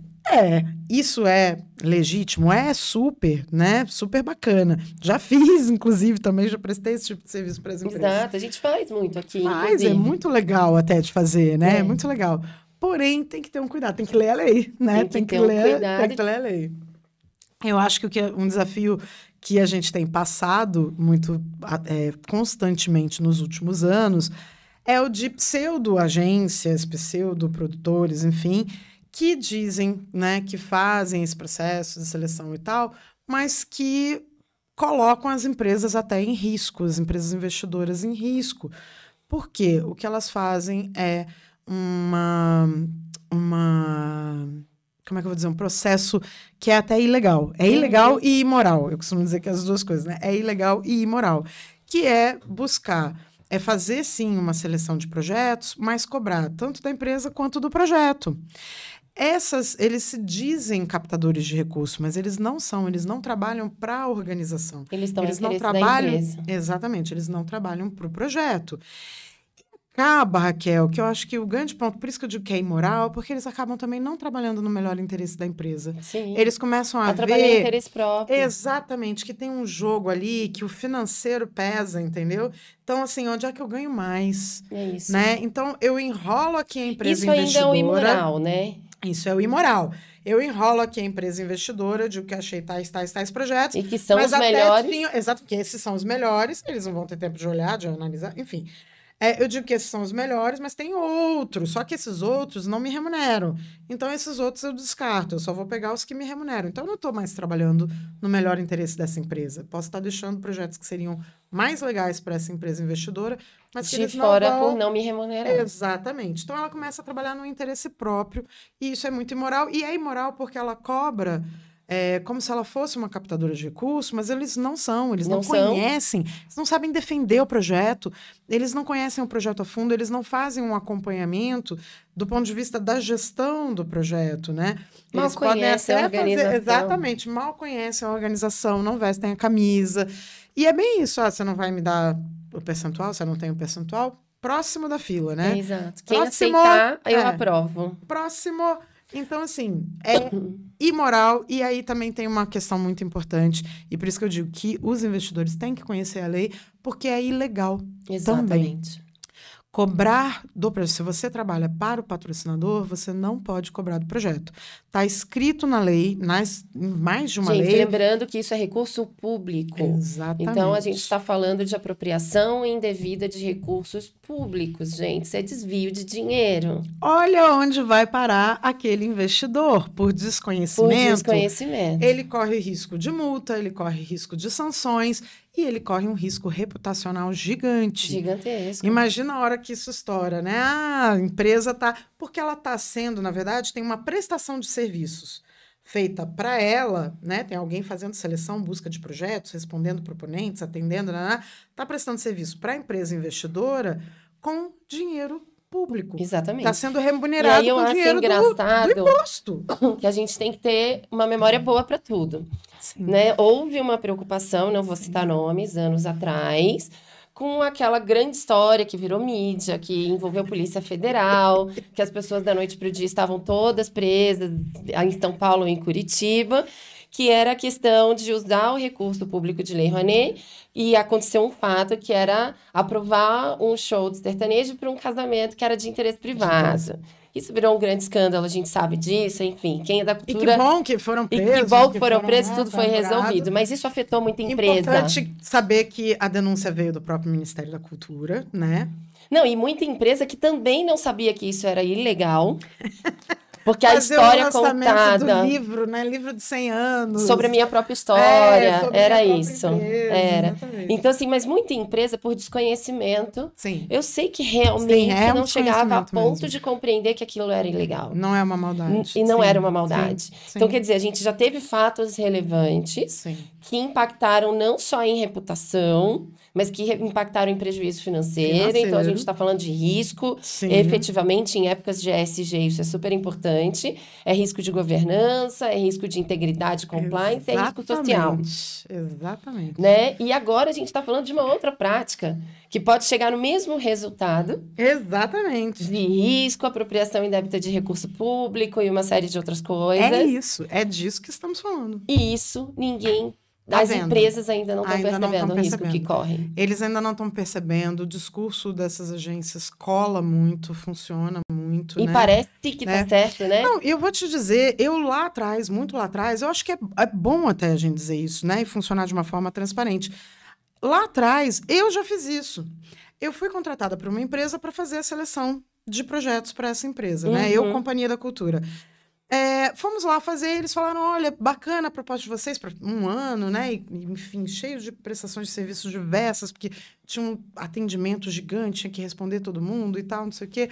Isso é legítimo? Super, né? Super bacana. Já fiz, inclusive, também já prestei esse tipo de serviço para as empresas. Exato, a gente faz muito aqui, é muito legal até de fazer, né? É muito legal. Porém, tem que ter um cuidado, tem que ler a lei, né? Tem que ler a lei. Eu acho que um desafio que a gente tem passado muito constantemente nos últimos anos é o de pseudo-agências, pseudo-produtores, enfim, que dizem, né, que fazem esse processo de seleção e tal, mas que colocam as empresas até em risco, as empresas investidoras em risco. Por quê? O que elas fazem é como é que eu vou dizer? Um processo que é até ilegal. É ilegal e imoral. Eu costumo dizer que as duas coisas, né? É ilegal e imoral. Que é buscar... fazer, sim, uma seleção de projetos, mas cobrar tanto da empresa quanto do projeto. Eles se dizem captadores de recursos, mas eles não são, eles não trabalham para a organização. Eles não trabalham, exatamente, eles não trabalham para o projeto. Acaba, Raquel, que eu acho que o grande ponto, por isso que eu digo que é imoral, porque eles acabam também não trabalhando no melhor interesse da empresa. Sim. Eles começam a trabalhar em interesse próprio. Exatamente, que tem um jogo ali, que o financeiro pesa, entendeu? Então, assim, onde é que eu ganho mais? É isso. Né? Então, eu enrolo aqui a empresa investidora. Isso ainda é o imoral, né? Isso é o imoral. Eu enrolo aqui a empresa investidora, digo que achei tais projetos. E que são os melhores. Exato, porque esses são os melhores, eles não vão ter tempo de olhar, de analisar, enfim. Eu digo que esses são os melhores, mas tem outros. Só que esses outros não me remuneram. Então, esses outros eu descarto. Eu só vou pegar os que me remuneram. Então, eu não estou mais trabalhando no melhor interesse dessa empresa. Posso estar deixando projetos que seriam mais legais para essa empresa investidora, mas que eles não vão... De fora por não me remunerar. Exatamente. Então, ela começa a trabalhar no interesse próprio. E isso é muito imoral. E é imoral porque ela cobra... como se ela fosse uma captadora de recursos, mas eles não são, eles não conhecem, eles não sabem defender o projeto, eles não conhecem o projeto a fundo, eles não fazem um acompanhamento do ponto de vista da gestão do projeto, né? Mal conhecem a organização. Exatamente, mal conhecem a organização, não vestem a camisa. E é bem isso, você não vai me dar o percentual, você não tem o percentual, próximo da fila, né? Exato. Quem aceitar, eu aprovo. Próximo... Então, assim, é imoral. E aí também tem uma questão muito importante. E por isso que eu digo que os investidores têm que conhecer a lei, porque é ilegal. Exatamente. Também. cobrar do projeto. Se você trabalha para o patrocinador, você não pode cobrar do projeto. Está escrito na lei, em mais de uma Gente, lei. lembrando que isso é recurso público. Exatamente. Então, a gente está falando de apropriação indevida de recursos públicos, gente. Isso é desvio de dinheiro. Olha onde vai parar aquele investidor. Por desconhecimento. Por desconhecimento. Ele corre risco de multa, ele corre risco de sanções e ele corre um risco reputacional gigante. Gigantesco. Imagina a hora que isso estoura, né? A empresa tá... Porque ela está sendo, na verdade, tem uma prestação de serviços feita para ela, né? Tem alguém fazendo seleção, busca de projetos, respondendo proponentes, atendendo, está prestando serviço para a empresa investidora com dinheiro público. Exatamente. Está sendo remunerado com dinheiro do imposto. Que a gente tem que ter uma memória boa para tudo. Sim. Né? Houve uma preocupação, não vou citar nomes, anos atrás, com aquela grande história que virou mídia, que envolveu a Polícia Federal, que as pessoas da noite para o dia estavam todas presas em São Paulo ou em Curitiba, que era a questão de usar o recurso público de Lei Rouanet e aconteceu um fato que era aprovar um show de sertanejo para um casamento que era de interesse privado. Isso virou um grande escândalo, a gente sabe disso, enfim, quem é da cultura... E que bom que foram presos. E que bom que foram presos, tudo foi resolvido. Mas isso afetou muita empresa. Importante saber que a denúncia veio do próprio Ministério da Cultura, né? Não, e muita empresa que também não sabia que isso era ilegal. Porque a história contada... do livro, né? Livro de 100 anos. Sobre a minha própria história. Era isso. Empresa, era. Exatamente. Então, assim, mas muita empresa, por desconhecimento... Sim. Eu sei que realmente não chegava a ponto mesmo de compreender que aquilo era ilegal. Não é uma maldade. E não era uma maldade. Sim. Então, quer dizer, a gente já teve fatos relevantes que impactaram não só em reputação, mas que impactaram em prejuízo financeiro. Então, a gente está falando de risco. Efetivamente, em épocas de ESG, isso é super importante. É risco de governança, é risco de integridade, compliance, é risco social. Exatamente. Né? E agora a gente está falando de uma outra prática que pode chegar no mesmo resultado. Exatamente. De risco, apropriação indébita de recurso público e uma série de outras coisas. É isso. É disso que estamos falando. E isso ninguém... As empresas ainda não estão percebendo o risco que correm. Eles ainda não estão percebendo. O discurso dessas agências cola muito, funciona muito. E parece que tá certo, né? Não, eu vou te dizer, eu lá atrás, muito lá atrás, eu acho que é bom até a gente dizer isso, né? E funcionar de uma forma transparente. Lá atrás, eu já fiz isso. Eu fui contratada por uma empresa para fazer a seleção de projetos para essa empresa, né? Eu, Companhia da Cultura. Fomos lá fazer, eles falaram, olha, bacana a proposta de vocês para um ano, né? E, enfim, cheio de prestações de serviços diversas, porque tinha um atendimento gigante, tinha que responder todo mundo e tal, não sei o quê.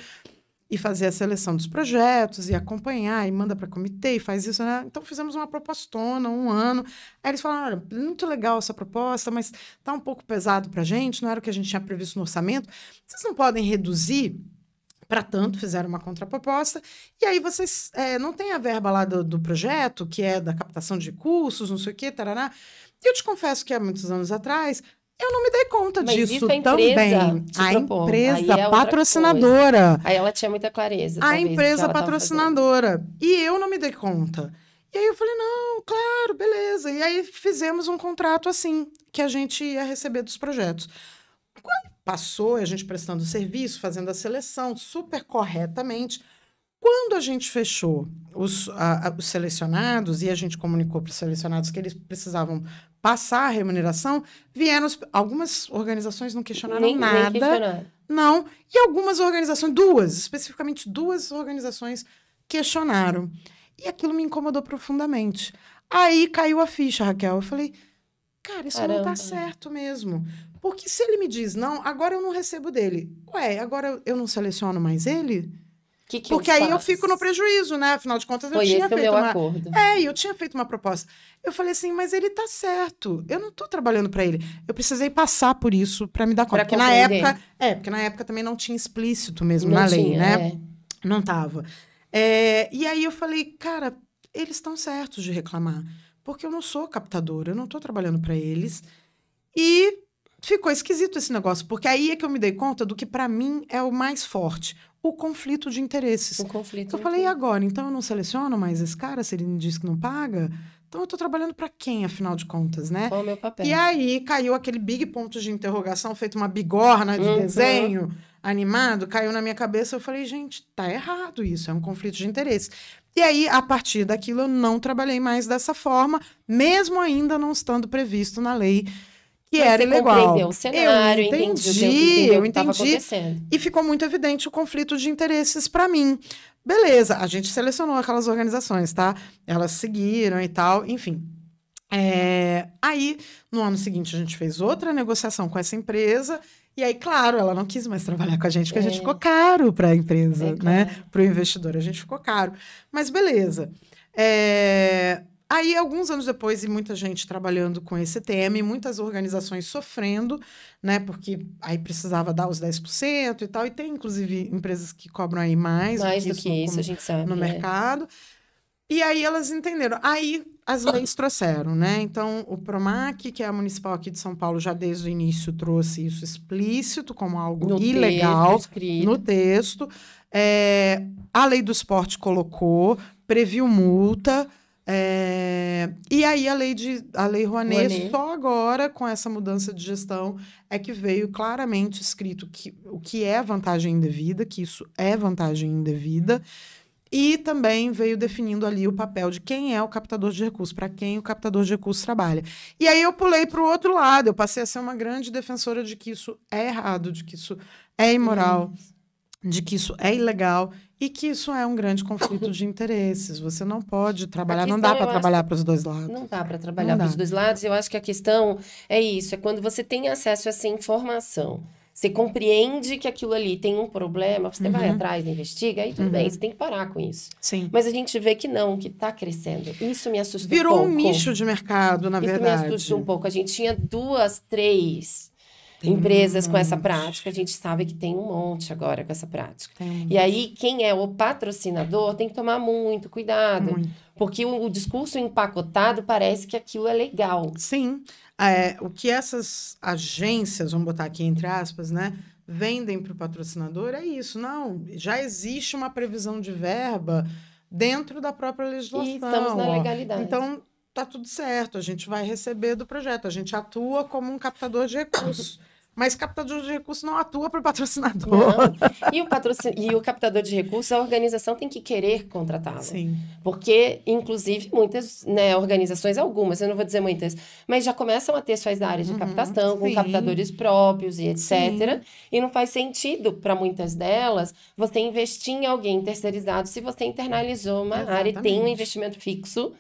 E fazer a seleção dos projetos, e acompanhar, e manda para comitê, e faz isso, né? Então, fizemos uma propostona, um ano. Aí eles falaram, olha, muito legal essa proposta, mas tá um pouco pesado pra gente, não era o que a gente tinha previsto no orçamento. Vocês não podem reduzir... Para tanto, fizeram uma contraproposta, e aí vocês não tem a verba lá do projeto, que é da captação de recursos, não sei o quê, tarará. Eu te confesso que há muitos anos atrás, eu não me dei conta disso também. A empresa patrocinadora. Aí ela tinha muita clareza. A empresa patrocinadora. E eu não me dei conta. E aí eu falei, não, claro, beleza. E aí fizemos um contrato assim, que a gente ia receber dos projetos. Quando passou, a gente prestando serviço, fazendo a seleção super corretamente. Quando a gente fechou os selecionados e a gente comunicou para os selecionados que eles precisavam passar a remuneração, vieram algumas organizações não questionaram nada. Nem questionaram. Não, e algumas organizações, especificamente duas organizações questionaram. E aquilo me incomodou profundamente. Aí caiu a ficha, Raquel. Eu falei, cara, isso não tá certo mesmo. Porque se ele me diz, não, agora eu não recebo dele. Ué, agora eu não seleciono mais ele? Porque aí eu fico no prejuízo, né? Afinal de contas, eu tinha feito acordo. Eu tinha feito uma proposta. Eu falei assim, mas ele tá certo. Eu não tô trabalhando para ele. Eu precisei passar por isso para me dar conta. Porque na época também não tinha explícito mesmo na lei, né? Não tava. E aí eu falei, cara, eles estão certos de reclamar. Porque eu não sou captadora, eu não tô trabalhando para eles. E ficou esquisito esse negócio, porque aí é que eu me dei conta do que para mim é o mais forte, o conflito de interesses. Eu falei, e agora? Então eu não seleciono mais esse cara, se ele me diz que não paga? Então eu tô trabalhando para quem, afinal de contas, né? Qual é o meu papel? E aí caiu aquele big ponto de interrogação, feito uma bigorna de desenho, animado, caiu na minha cabeça, eu falei, gente, tá errado isso, é um conflito de interesse. E aí, a partir daquilo, eu não trabalhei mais dessa forma, mesmo ainda não estando previsto na lei que Mas era você ilegal. compreendeu o cenário, entendeu o que estava acontecendo. E ficou muito evidente o conflito de interesses para mim. Beleza, a gente selecionou aquelas organizações, tá? Elas seguiram e tal, enfim. Aí, no ano seguinte, a gente fez outra negociação com essa empresa. E aí, claro, ela não quis mais trabalhar com a gente, porque a gente ficou caro para a empresa, né? Claro. Para o investidor, a gente ficou caro. Mas beleza. Aí, alguns anos depois, e muita gente trabalhando com esse tema, e muitas organizações sofrendo, né? Porque aí precisava dar os 10% e tal. E tem, inclusive, empresas que cobram aí mais do que isso, a gente sabe. No mercado. E aí elas entenderam. Aí as leis trouxeram, né? Então, o PROMAC, que é a municipal aqui de São Paulo, já desde o início trouxe isso explícito como algo ilegal no texto. A lei do esporte colocou, previu multa. E aí a lei Rouanet, só agora, com essa mudança de gestão, é que veio claramente escrito o que é vantagem indevida, que isso é vantagem indevida. E também veio definindo ali o papel de quem é o captador de recursos, para quem o captador de recursos trabalha. E aí eu pulei para o outro lado, eu passei a ser uma grande defensora de que isso é errado, de que isso é imoral, de que isso é ilegal e que isso é um grande conflito de interesses. Você não pode trabalhar, não dá para trabalhar para os dois lados. Não dá para trabalhar para os dois lados. Eu acho que a questão é isso, é quando você tem acesso a essa informação. Você compreende que aquilo ali tem um problema, você vai atrás, investiga, aí tudo bem, você tem que parar com isso. Sim. Mas a gente vê que não, que está crescendo. Isso me assusta um pouco. Virou um nicho de mercado, na verdade. Isso me assusta um pouco. A gente tinha 2, 3 empresas com essa prática. A gente sabe que tem um monte agora com essa prática. E aí, quem é o patrocinador tem que tomar muito cuidado. Porque o discurso empacotado parece que aquilo é legal. Sim. O que essas agências, vamos botar aqui entre aspas, né, vendem para o patrocinador é isso. Não, já existe uma previsão de verba dentro da própria legislação. E estamos na legalidade. Então, tá tudo certo, a gente vai receber do projeto. A gente atua como um captador de recursos. Mas captador de recursos não atua para o patrocinador. Não. E o captador de recursos, a organização tem que querer contratá-lo. Sim. Porque, inclusive, muitas organizações, algumas, eu não vou dizer muitas, mas já começam a ter suas áreas de captação, com captadores próprios e etc. Sim. E não faz sentido, para muitas delas, você investir em alguém terceirizado se você internalizou uma área e tem um investimento fixo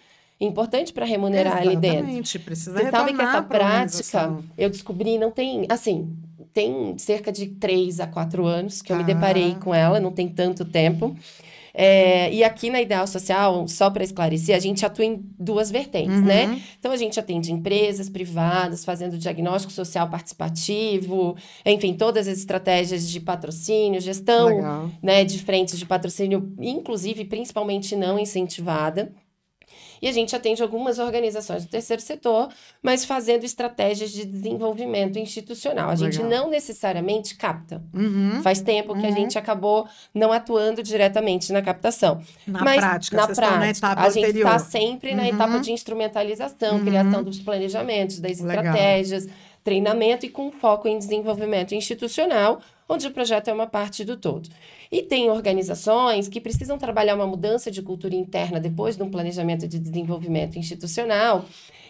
importante para remunerar ali dentro. Exatamente, precisa Você sabe que essa prática, eu descobri, não tem, assim, tem cerca de 3 a 4 anos que eu me deparei com ela, não tem tanto tempo. E aqui na Ideal Social, só para esclarecer, a gente atua em 2 vertentes, né? Então, a gente atende empresas privadas, fazendo diagnóstico social participativo, enfim, todas as estratégias de patrocínio, gestão, né, de frentes de patrocínio, inclusive, principalmente não incentivada. E a gente atende algumas organizações do terceiro setor, mas fazendo estratégias de desenvolvimento institucional. A gente não necessariamente capta. Faz tempo que a gente acabou não atuando diretamente na captação. Mas, prática, a gente está sempre na etapa de instrumentalização, criação dos planejamentos, das estratégias, treinamento e com foco em desenvolvimento institucional, onde o projeto é uma parte do todo. E tem organizações que precisam trabalhar uma mudança de cultura interna depois de um planejamento de desenvolvimento institucional.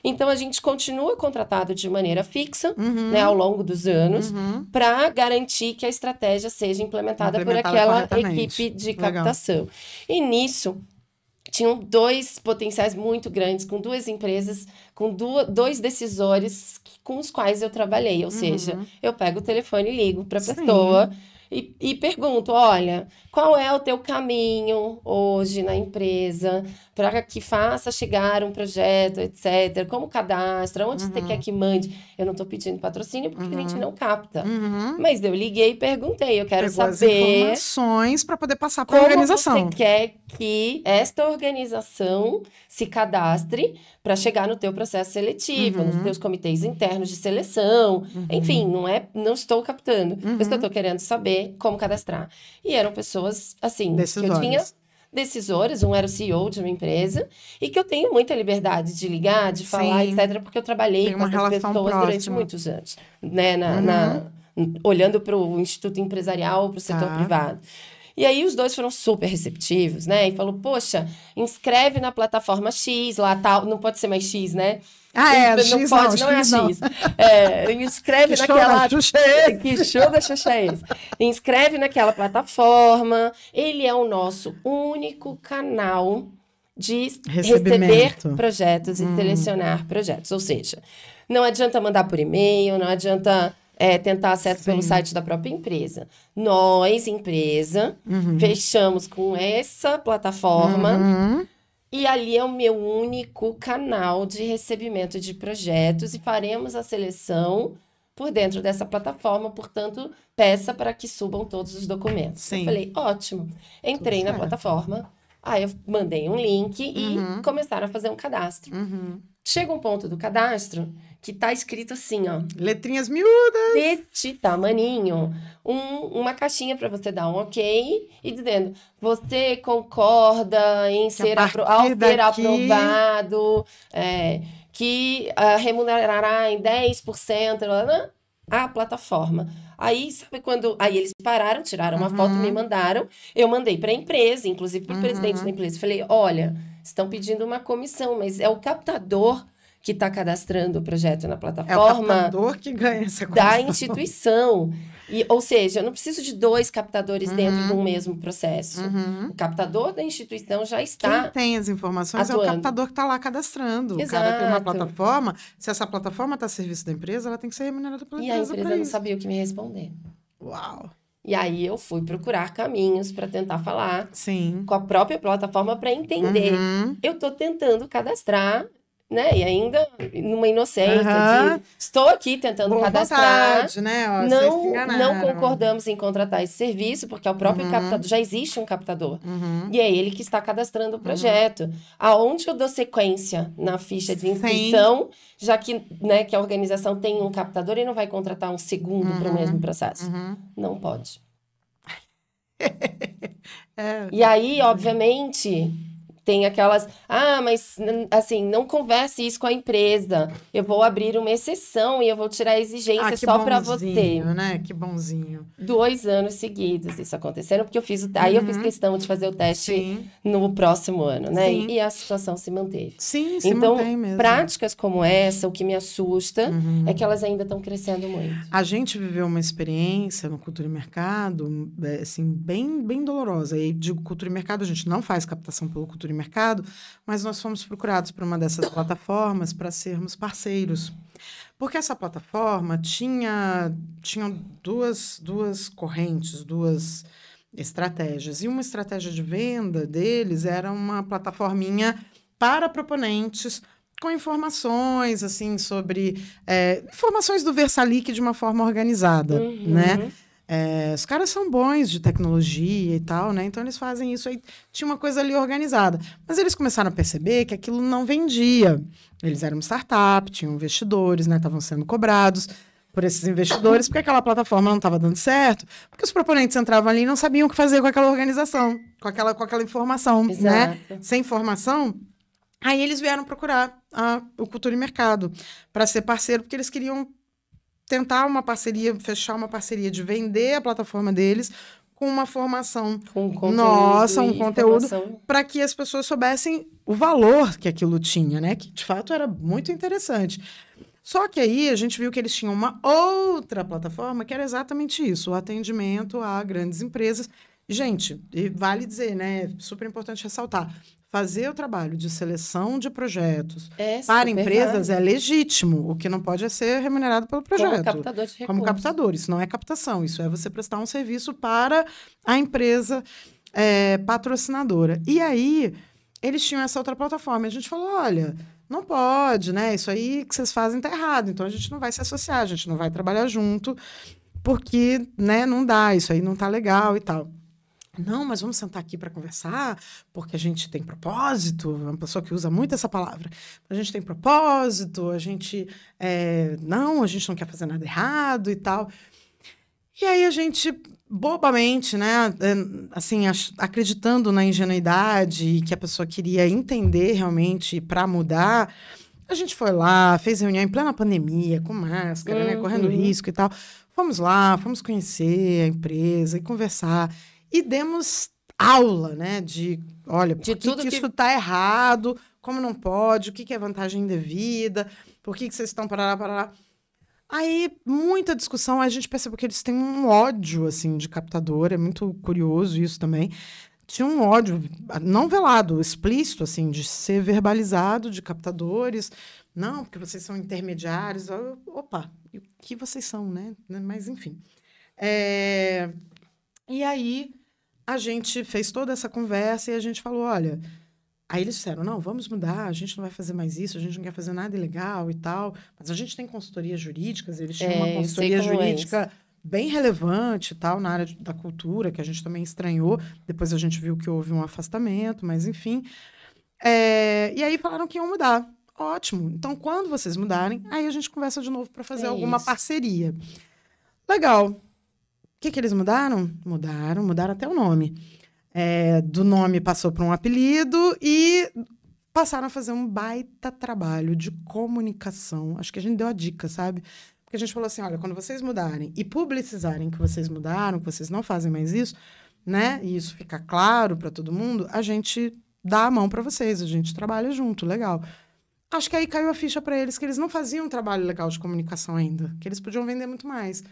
Então, a gente continua contratado de maneira fixa, né, ao longo dos anos, para garantir que a estratégia seja implementada por aquela equipe de captação. E nisso, tinham 2 potenciais muito grandes, com 2 empresas, com 2 decisores com os quais eu trabalhei. Ou seja, eu pego o telefone e ligo para a pessoa e pergunto, olha, qual é o teu caminho hoje na empresa para que faça chegar um projeto, etc. Como cadastra, onde você quer que mande? Eu não estou pedindo patrocínio porque a gente não capta. Mas eu liguei e perguntei, eu quero saber as informações para poder passar para a organização. Como você quer que esta organização se cadastre para chegar no teu processo seletivo, nos teus comitês internos de seleção, enfim, não estou captando. Mas que eu estou querendo saber como cadastrar. E eram pessoas, assim, que eu tinha decisores, um era o CEO de uma empresa, e que eu tenho muita liberdade de ligar, de falar, etc., porque eu trabalhei com essas pessoas durante muitos anos, né, olhando para o Instituto Empresarial, para o setor privado. E aí os dois foram super receptivos, né? E falou, poxa, inscreve na plataforma X, lá tal, não pode ser mais X, né? Não X pode, não é a X. Inscreve naquela... Que show da Xuxa é esse? Inscreve naquela plataforma. Ele é o nosso único canal de receber projetos e selecionar projetos. Ou seja, não adianta mandar por e-mail, não adianta tentar acesso pelo site da própria empresa. Nós, empresa, fechamos com essa plataforma e ali é o meu único canal de recebimento de projetos e faremos a seleção por dentro dessa plataforma, portanto, peça para que subam todos os documentos. Sim. Eu falei, ótimo. Entrei na plataforma, aí eu mandei um link e começaram a fazer um cadastro. Chega um ponto do cadastro que tá escrito assim, ó. Letrinhas miúdas. Deste tamaninho. Uma caixinha para você dar um ok e dizendo, você concorda em ser aprovado, que remunerará em 10% a plataforma. Aí, sabe quando... Aí eles pararam, tiraram uma foto, me mandaram. Eu mandei para a empresa, inclusive para o presidente da empresa. Falei, olha, estão pedindo uma comissão, mas é o captador que está cadastrando o projeto na plataforma. É o captador que ganha essa comissão. Da instituição. Ou seja, eu não preciso de 2 captadores dentro de um mesmo processo. O captador da instituição já está. Quem tem as informações atuando. É o captador que está lá cadastrando. Exato. O cara tem uma plataforma. Se essa plataforma está a serviço da empresa, ela tem que ser remunerada pela empresa. E a empresa não sabia o que me responder. Uau! E aí eu fui procurar caminhos para tentar falar com a própria plataforma para entender. Eu estou tentando cadastrar, né? E ainda numa inocência de estou aqui tentando cadastrar. Vontade, né? Ó, não concordamos em contratar esse serviço, porque é o próprio captador, já existe um captador. E é ele que está cadastrando o projeto. Aonde eu dou sequência na ficha de inscrição, já que, né, que a organização tem um captador e não vai contratar um segundo para o mesmo processo. Não pode. E aí, obviamente... Tem aquelas, mas assim, não converse isso com a empresa. Eu vou abrir uma exceção e eu vou tirar a exigência só para você. Né? Que bonzinho. 2 anos seguidos isso acontecendo, porque eu fiz aí eu fiz questão de fazer o teste no próximo ano, né? E a situação se manteve. Sim, se então, mantém mesmo. Práticas como essa, o que me assusta é que elas ainda estão crescendo muito. A gente viveu uma experiência no Cultura e Mercado, assim, bem dolorosa. E digo Cultura e Mercado, a gente não faz captação pelo Cultura e Mercado, mas nós fomos procurados por uma dessas plataformas para sermos parceiros. Porque essa plataforma tinha duas correntes, 2 estratégias. E uma estratégia de venda deles era uma plataforminha para proponentes com informações, assim, sobre... informações do Versalic de uma forma organizada, né? Os caras são bons de tecnologia e tal, né? Então, eles fazem isso aí. Tinha uma coisa ali organizada. Mas eles começaram a perceber que aquilo não vendia. Eles eram uma startup, tinham investidores, né? Estavam sendo cobrados por esses investidores, porque aquela plataforma não estava dando certo, porque os proponentes entravam ali e não sabiam o que fazer com aquela organização, com aquela informação, né? Sem informação, aí eles vieram procurar o Cultura e Mercado para ser parceiro, porque eles queriam tentar uma parceria, fechar uma parceria de vender a plataforma deles com uma formação nossa, um conteúdo, para que as pessoas soubessem o valor que aquilo tinha, né? Que, de fato, era muito interessante. Só que aí a gente viu que eles tinham uma outra plataforma que era exatamente isso, o atendimento a grandes empresas. Gente, e vale dizer, né? Super importante ressaltar. Fazer o trabalho de seleção de projetos para empresas é legítimo. O que não pode é ser remunerado pelo projeto. Como captador de recursos. Como captador. Isso não é captação. Isso é você prestar um serviço para a empresa patrocinadora. E aí, eles tinham essa outra plataforma. E a gente falou, olha, não pode, né? Isso aí que vocês fazem tá errado. Então, a gente não vai se associar, a gente não vai trabalhar junto, porque, né, não dá. Isso aí não tá legal e tal. Não, mas vamos sentar aqui para conversar, porque a gente tem propósito. É uma pessoa que usa muito essa palavra. A gente tem propósito, a gente não quer fazer nada errado e tal. E aí a gente, bobamente, né, assim, acreditando na ingenuidade e que a pessoa queria entender realmente para mudar, a gente foi lá, fez reunião em plena pandemia, com máscara, né, correndo risco e tal. Fomos lá, fomos conhecer a empresa e conversar. E demos aula, né? De, olha, por que isso está errado, como não pode, o que é vantagem indevida, por que vocês estão parará. Aí, muita discussão, a gente percebeu que eles têm um ódio, assim, de captador, é muito curioso isso também. Tinha um ódio não velado, explícito, assim, de ser verbalizado de captadores. Não, porque vocês são intermediários. Opa, e o que vocês são, né? Mas, enfim. E aí, a gente fez toda essa conversa e a gente falou, olha... Aí eles disseram, não, vamos mudar, a gente não vai fazer mais isso, a gente não quer fazer nada ilegal e tal. Mas a gente tem consultorias jurídicas, eles tinham uma consultoria jurídica bem relevante e tal, na área da cultura, que a gente também estranhou. Depois a gente viu que houve um afastamento, mas enfim. E aí falaram que iam mudar. Ótimo. Então, quando vocês mudarem, aí a gente conversa de novo para fazer alguma parceria. Legal. O que eles mudaram? Mudaram até o nome. Do nome passou para um apelido e passaram a fazer um baita trabalho de comunicação. Acho que a gente deu a dica, sabe? Porque a gente falou assim, olha, quando vocês mudarem e publicizarem que vocês mudaram, que vocês não fazem mais isso, né? E isso ficar claro para todo mundo, a gente dá a mão para vocês, a gente trabalha junto, legal. Acho que aí caiu a ficha para eles que eles não faziam um trabalho legal de comunicação ainda, que eles podiam vender muito mais.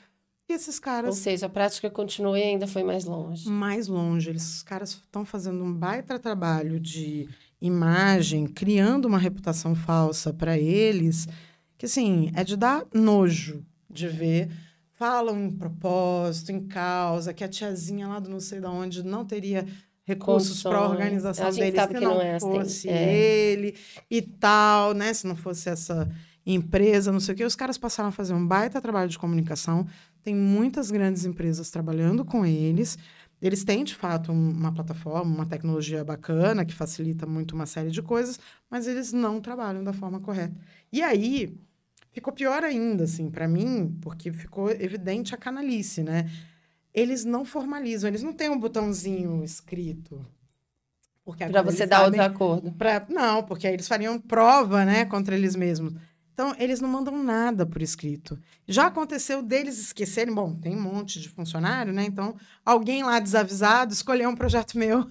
E esses caras... Ou seja, a prática continuou e ainda foi mais longe. Mais longe. Esses caras estão fazendo um baita trabalho de imagem, criando uma reputação falsa para eles, que, assim, é de dar nojo de ver. Falam em propósito, em causa, que a tiazinha lá do não sei de onde não teria recursos para a organização deles se não fosse ele e tal, né? Se não fosse essa empresa, não sei o quê. Os caras passaram a fazer um baita trabalho de comunicação. Tem muitas grandes empresas trabalhando com eles. Eles têm, de fato, uma plataforma, uma tecnologia bacana que facilita muito uma série de coisas, mas eles não trabalham da forma correta. E aí, ficou pior ainda, assim, para mim, porque ficou evidente a canalice, né? Eles não formalizam, eles não têm um botãozinho escrito. Para você dar o desacordo. Não, porque aí eles fariam prova, né, contra eles mesmos. Então, eles não mandam nada por escrito. Já aconteceu deles esquecerem... Bom, tem um monte de funcionário, né? Então, alguém lá desavisado escolheu um projeto meu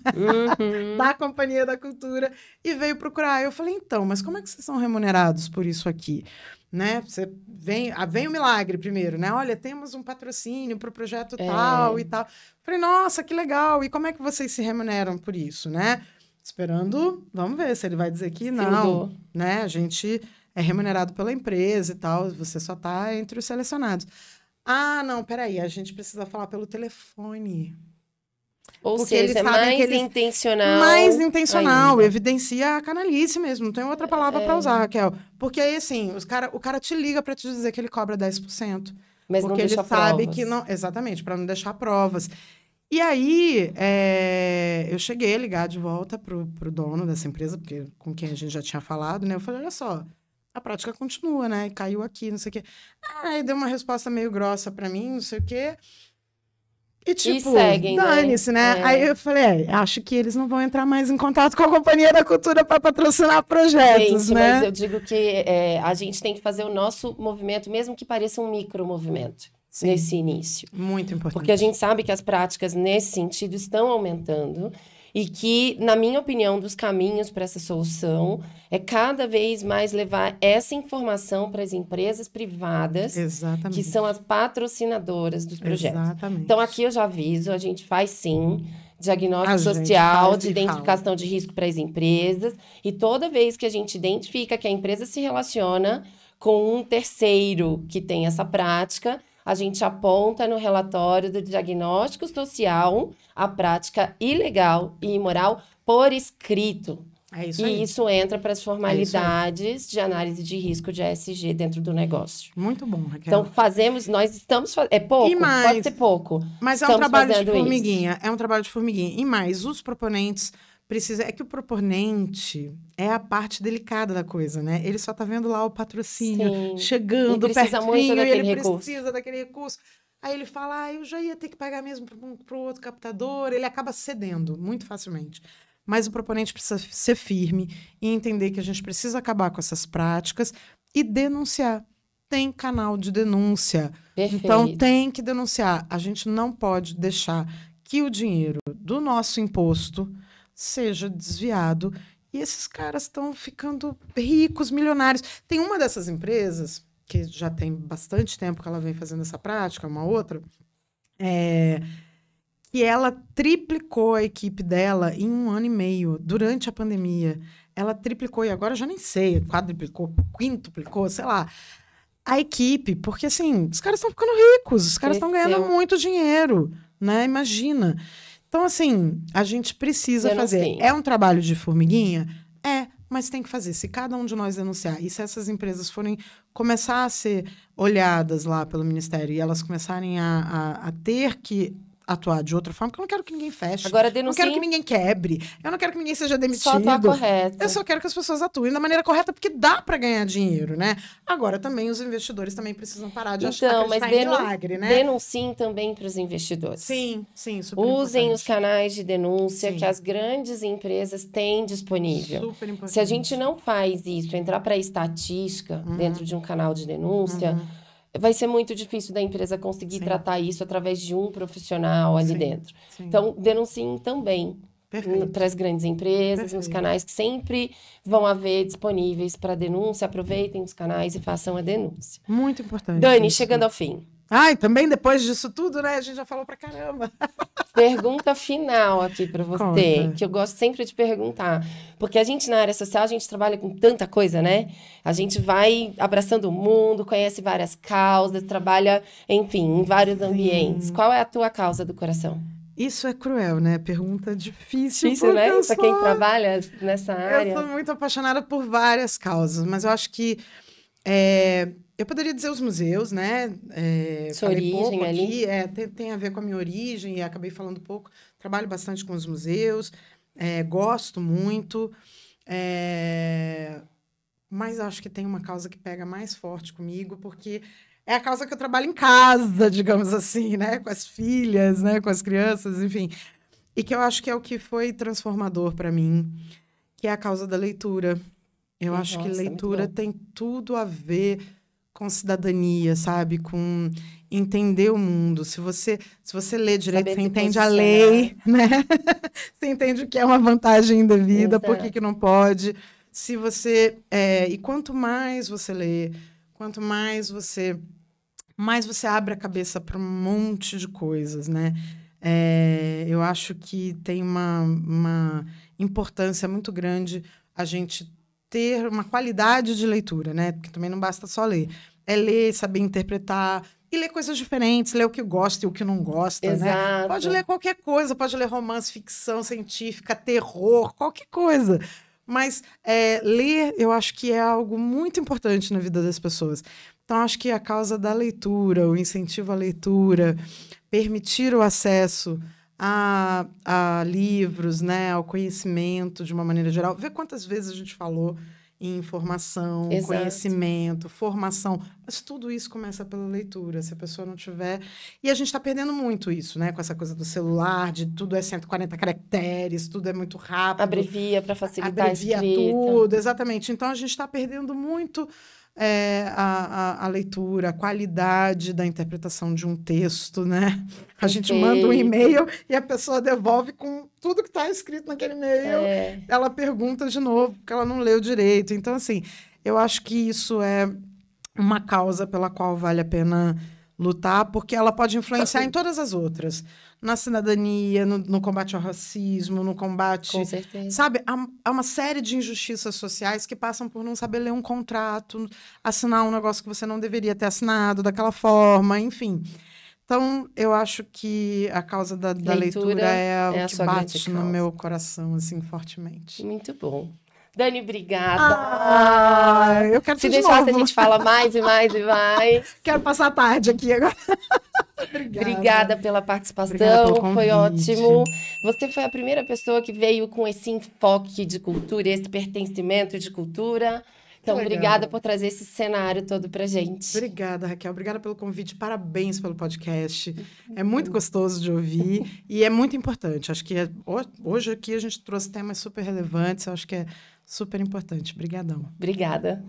da Companhia da Cultura e veio procurar. Eu falei, então, mas como é que vocês são remunerados por isso aqui? Né? Você vem o milagre primeiro, né? Olha, temos um patrocínio para o projeto tal e tal. Falei, nossa, que legal. E como é que vocês se remuneram por isso, né? Esperando, vamos ver se ele vai dizer que não. Né? A gente... é remunerado pela empresa e tal, você só está entre os selecionados. Ah, não, peraí, a gente precisa falar pelo telefone. Ou seja, é mais intencional. Mais intencional, ainda. Evidencia a canalice mesmo, não tem outra palavra para usar, Raquel. Porque aí, assim, o cara te liga para te dizer que ele cobra 10%. Mas porque não deixa ele sabe provas. Que não... Exatamente, para não deixar provas. E aí, eu cheguei a ligar de volta pro dono dessa empresa, porque com quem a gente já tinha falado, né? Eu falei, olha só... a prática continua, né? E caiu aqui, não sei o quê. Aí deu uma resposta meio grossa pra mim, não sei o quê. E tipo, dane-se, né? Aí eu falei, acho que eles não vão entrar mais em contato com a Companhia da Cultura para patrocinar projetos, gente, né? Mas eu digo que a gente tem que fazer o nosso movimento, mesmo que pareça um micromovimento. Sim, nesse início. Muito importante. Porque a gente sabe que as práticas nesse sentido estão aumentando. E que, na minha opinião, dos caminhos para essa solução é cada vez mais levar essa informação para as empresas privadas, exatamente, que são as patrocinadoras dos projetos. Exatamente. Então, aqui eu já aviso, a gente faz sim diagnóstico social de identificação de risco para as empresas. E toda vez que a gente identifica que a empresa se relaciona com um terceiro que tem essa prática, a gente aponta no relatório do diagnóstico social a prática ilegal e imoral por escrito. É isso aí. E isso entra para as formalidades de análise de risco de ESG dentro do negócio. Muito bom, Raquel. Então, nós estamos fazendo... É pouco? Pode ser pouco. Mas é um trabalho de formiguinha. Isso. É um trabalho de formiguinha. E mais, os proponentes... É que o proponente é a parte delicada da coisa, né? Ele só tá vendo lá o patrocínio chegando pertinho, ele precisa daquele recurso. Aí ele fala, eu já ia ter que pagar mesmo para o outro captador. Ele acaba cedendo muito facilmente. Mas o proponente precisa ser firme e entender que a gente precisa acabar com essas práticas e denunciar. tem canal de denúncia. Perfeito. Então, tem que denunciar. A gente não pode deixar que o dinheiro do nosso imposto seja desviado. E esses caras estão ficando ricos, milionários. Tem uma dessas empresas, que já tem bastante tempo que ela vem fazendo essa prática, uma outra, que ela triplicou a equipe dela em 1 ano e meio, durante a pandemia. Ela triplicou, e agora eu já nem sei, quadruplicou, quintuplicou, sei lá, a equipe, porque assim, os caras estão ficando ricos, os caras estão ganhando muito dinheiro, né? Imagina. Então, assim, a gente precisa fazer. É um trabalho de formiguinha? Mas tem que fazer. Se cada um de nós denunciar, e se essas empresas forem começar a ser olhadas lá pelo Ministério e elas começarem a ter que atuar de outra forma, porque eu não quero que ninguém feche. Agora, não quero que ninguém quebre. Eu não quero que ninguém seja demitido. Só atuar correto. Eu só quero que as pessoas atuem da maneira correta, porque dá para ganhar dinheiro, né? Agora, também, os investidores também precisam parar de acreditar em milagre, né? Denunciem também para os investidores. Sim, super Usem importante. os canais de denúncia que as grandes empresas têm disponível. Super importante. Se a gente não faz isso, entrar para a estatística dentro de um canal de denúncia... vai ser muito difícil da empresa conseguir tratar isso através de um profissional ali dentro. Então, denunciem também para as grandes empresas, nos canais que sempre vão haver disponíveis para denúncia. Aproveitem os canais e façam a denúncia. Muito importante. Dani, chegando ao fim. E também depois disso tudo, né? A gente já falou pra caramba. Pergunta final aqui para você, que eu gosto sempre de perguntar. Porque a gente, na área social, a gente trabalha com tanta coisa, né? A gente vai abraçando o mundo, conhece várias causas, trabalha, enfim, em vários ambientes. Qual é a tua causa do coração? Isso é cruel, né? Pergunta difícil. Difícil, né? Para quem trabalha nessa área. Eu sou muito apaixonada por várias causas, mas eu acho que... eu poderia dizer os museus, né? Sua origem ali. Tem a ver com a minha origem, e acabei falando pouco. Trabalho bastante com os museus, gosto muito. Mas acho que tem uma causa que pega mais forte comigo, porque é a causa que eu trabalho em casa, digamos assim, né? Com as filhas, né? Com as crianças, enfim. E que eu acho que é o que foi transformador para mim, que é a causa da leitura. Eu acho que leitura tem tudo a ver com cidadania, sabe? Com entender o mundo. Se você lê direito, você entende a lei, né? Você entende o que é uma vantagem indevida, por que não pode. Se você... e quanto mais você lê, quanto mais você abre a cabeça para um monte de coisas, né? Eu acho que tem uma importância muito grande a gente ter uma qualidade de leitura, né? Porque também não basta só ler. É ler, saber interpretar e ler coisas diferentes, ler o que gosta e o que não gosta, né? Pode ler qualquer coisa, pode ler romance, ficção científica, terror, qualquer coisa. Mas ler, eu acho que é algo muito importante na vida das pessoas. Então, acho que a causa da leitura, o incentivo à leitura, permitir o acesso a livros, né, ao conhecimento de uma maneira geral. Vê quantas vezes a gente falou em informação, conhecimento, formação. Mas tudo isso começa pela leitura, se a pessoa não tiver... E a gente está perdendo muito isso, né? Com essa coisa do celular, de tudo é 140 caracteres, tudo é muito rápido. Abrevia para facilitar a escrita. Abrevia tudo, exatamente. Então, a gente está perdendo muito... a leitura, a qualidade da interpretação de um texto, né? A gente manda um e-mail e a pessoa devolve com tudo que está escrito naquele e-mail. Ela pergunta de novo, porque ela não leu direito. Então, assim, eu acho que isso é uma causa pela qual vale a pena lutar, porque ela pode influenciar em todas as outras. Na cidadania, no combate ao racismo, no combate... Com certeza. Sabe, há uma série de injustiças sociais que passam por não saber ler um contrato, assinar um negócio que você não deveria ter assinado daquela forma, enfim. Então, eu acho que a causa da leitura é o que bate no meu coração, assim, fortemente. Muito bom. Dani, obrigada. Eu quero Se deixar, a gente fala mais e mais e mais. Quero passar a tarde aqui agora. Obrigada pela participação, foi ótimo. Você foi a primeira pessoa que veio com esse enfoque de cultura, esse pertencimento de cultura. Então, obrigada por trazer esse cenário todo pra gente. Obrigada, Raquel. Obrigada pelo convite. Parabéns pelo podcast. É muito gostoso de ouvir e é muito importante. Acho que hoje aqui a gente trouxe temas super relevantes. Eu acho que é super importante. Obrigadão. Obrigada.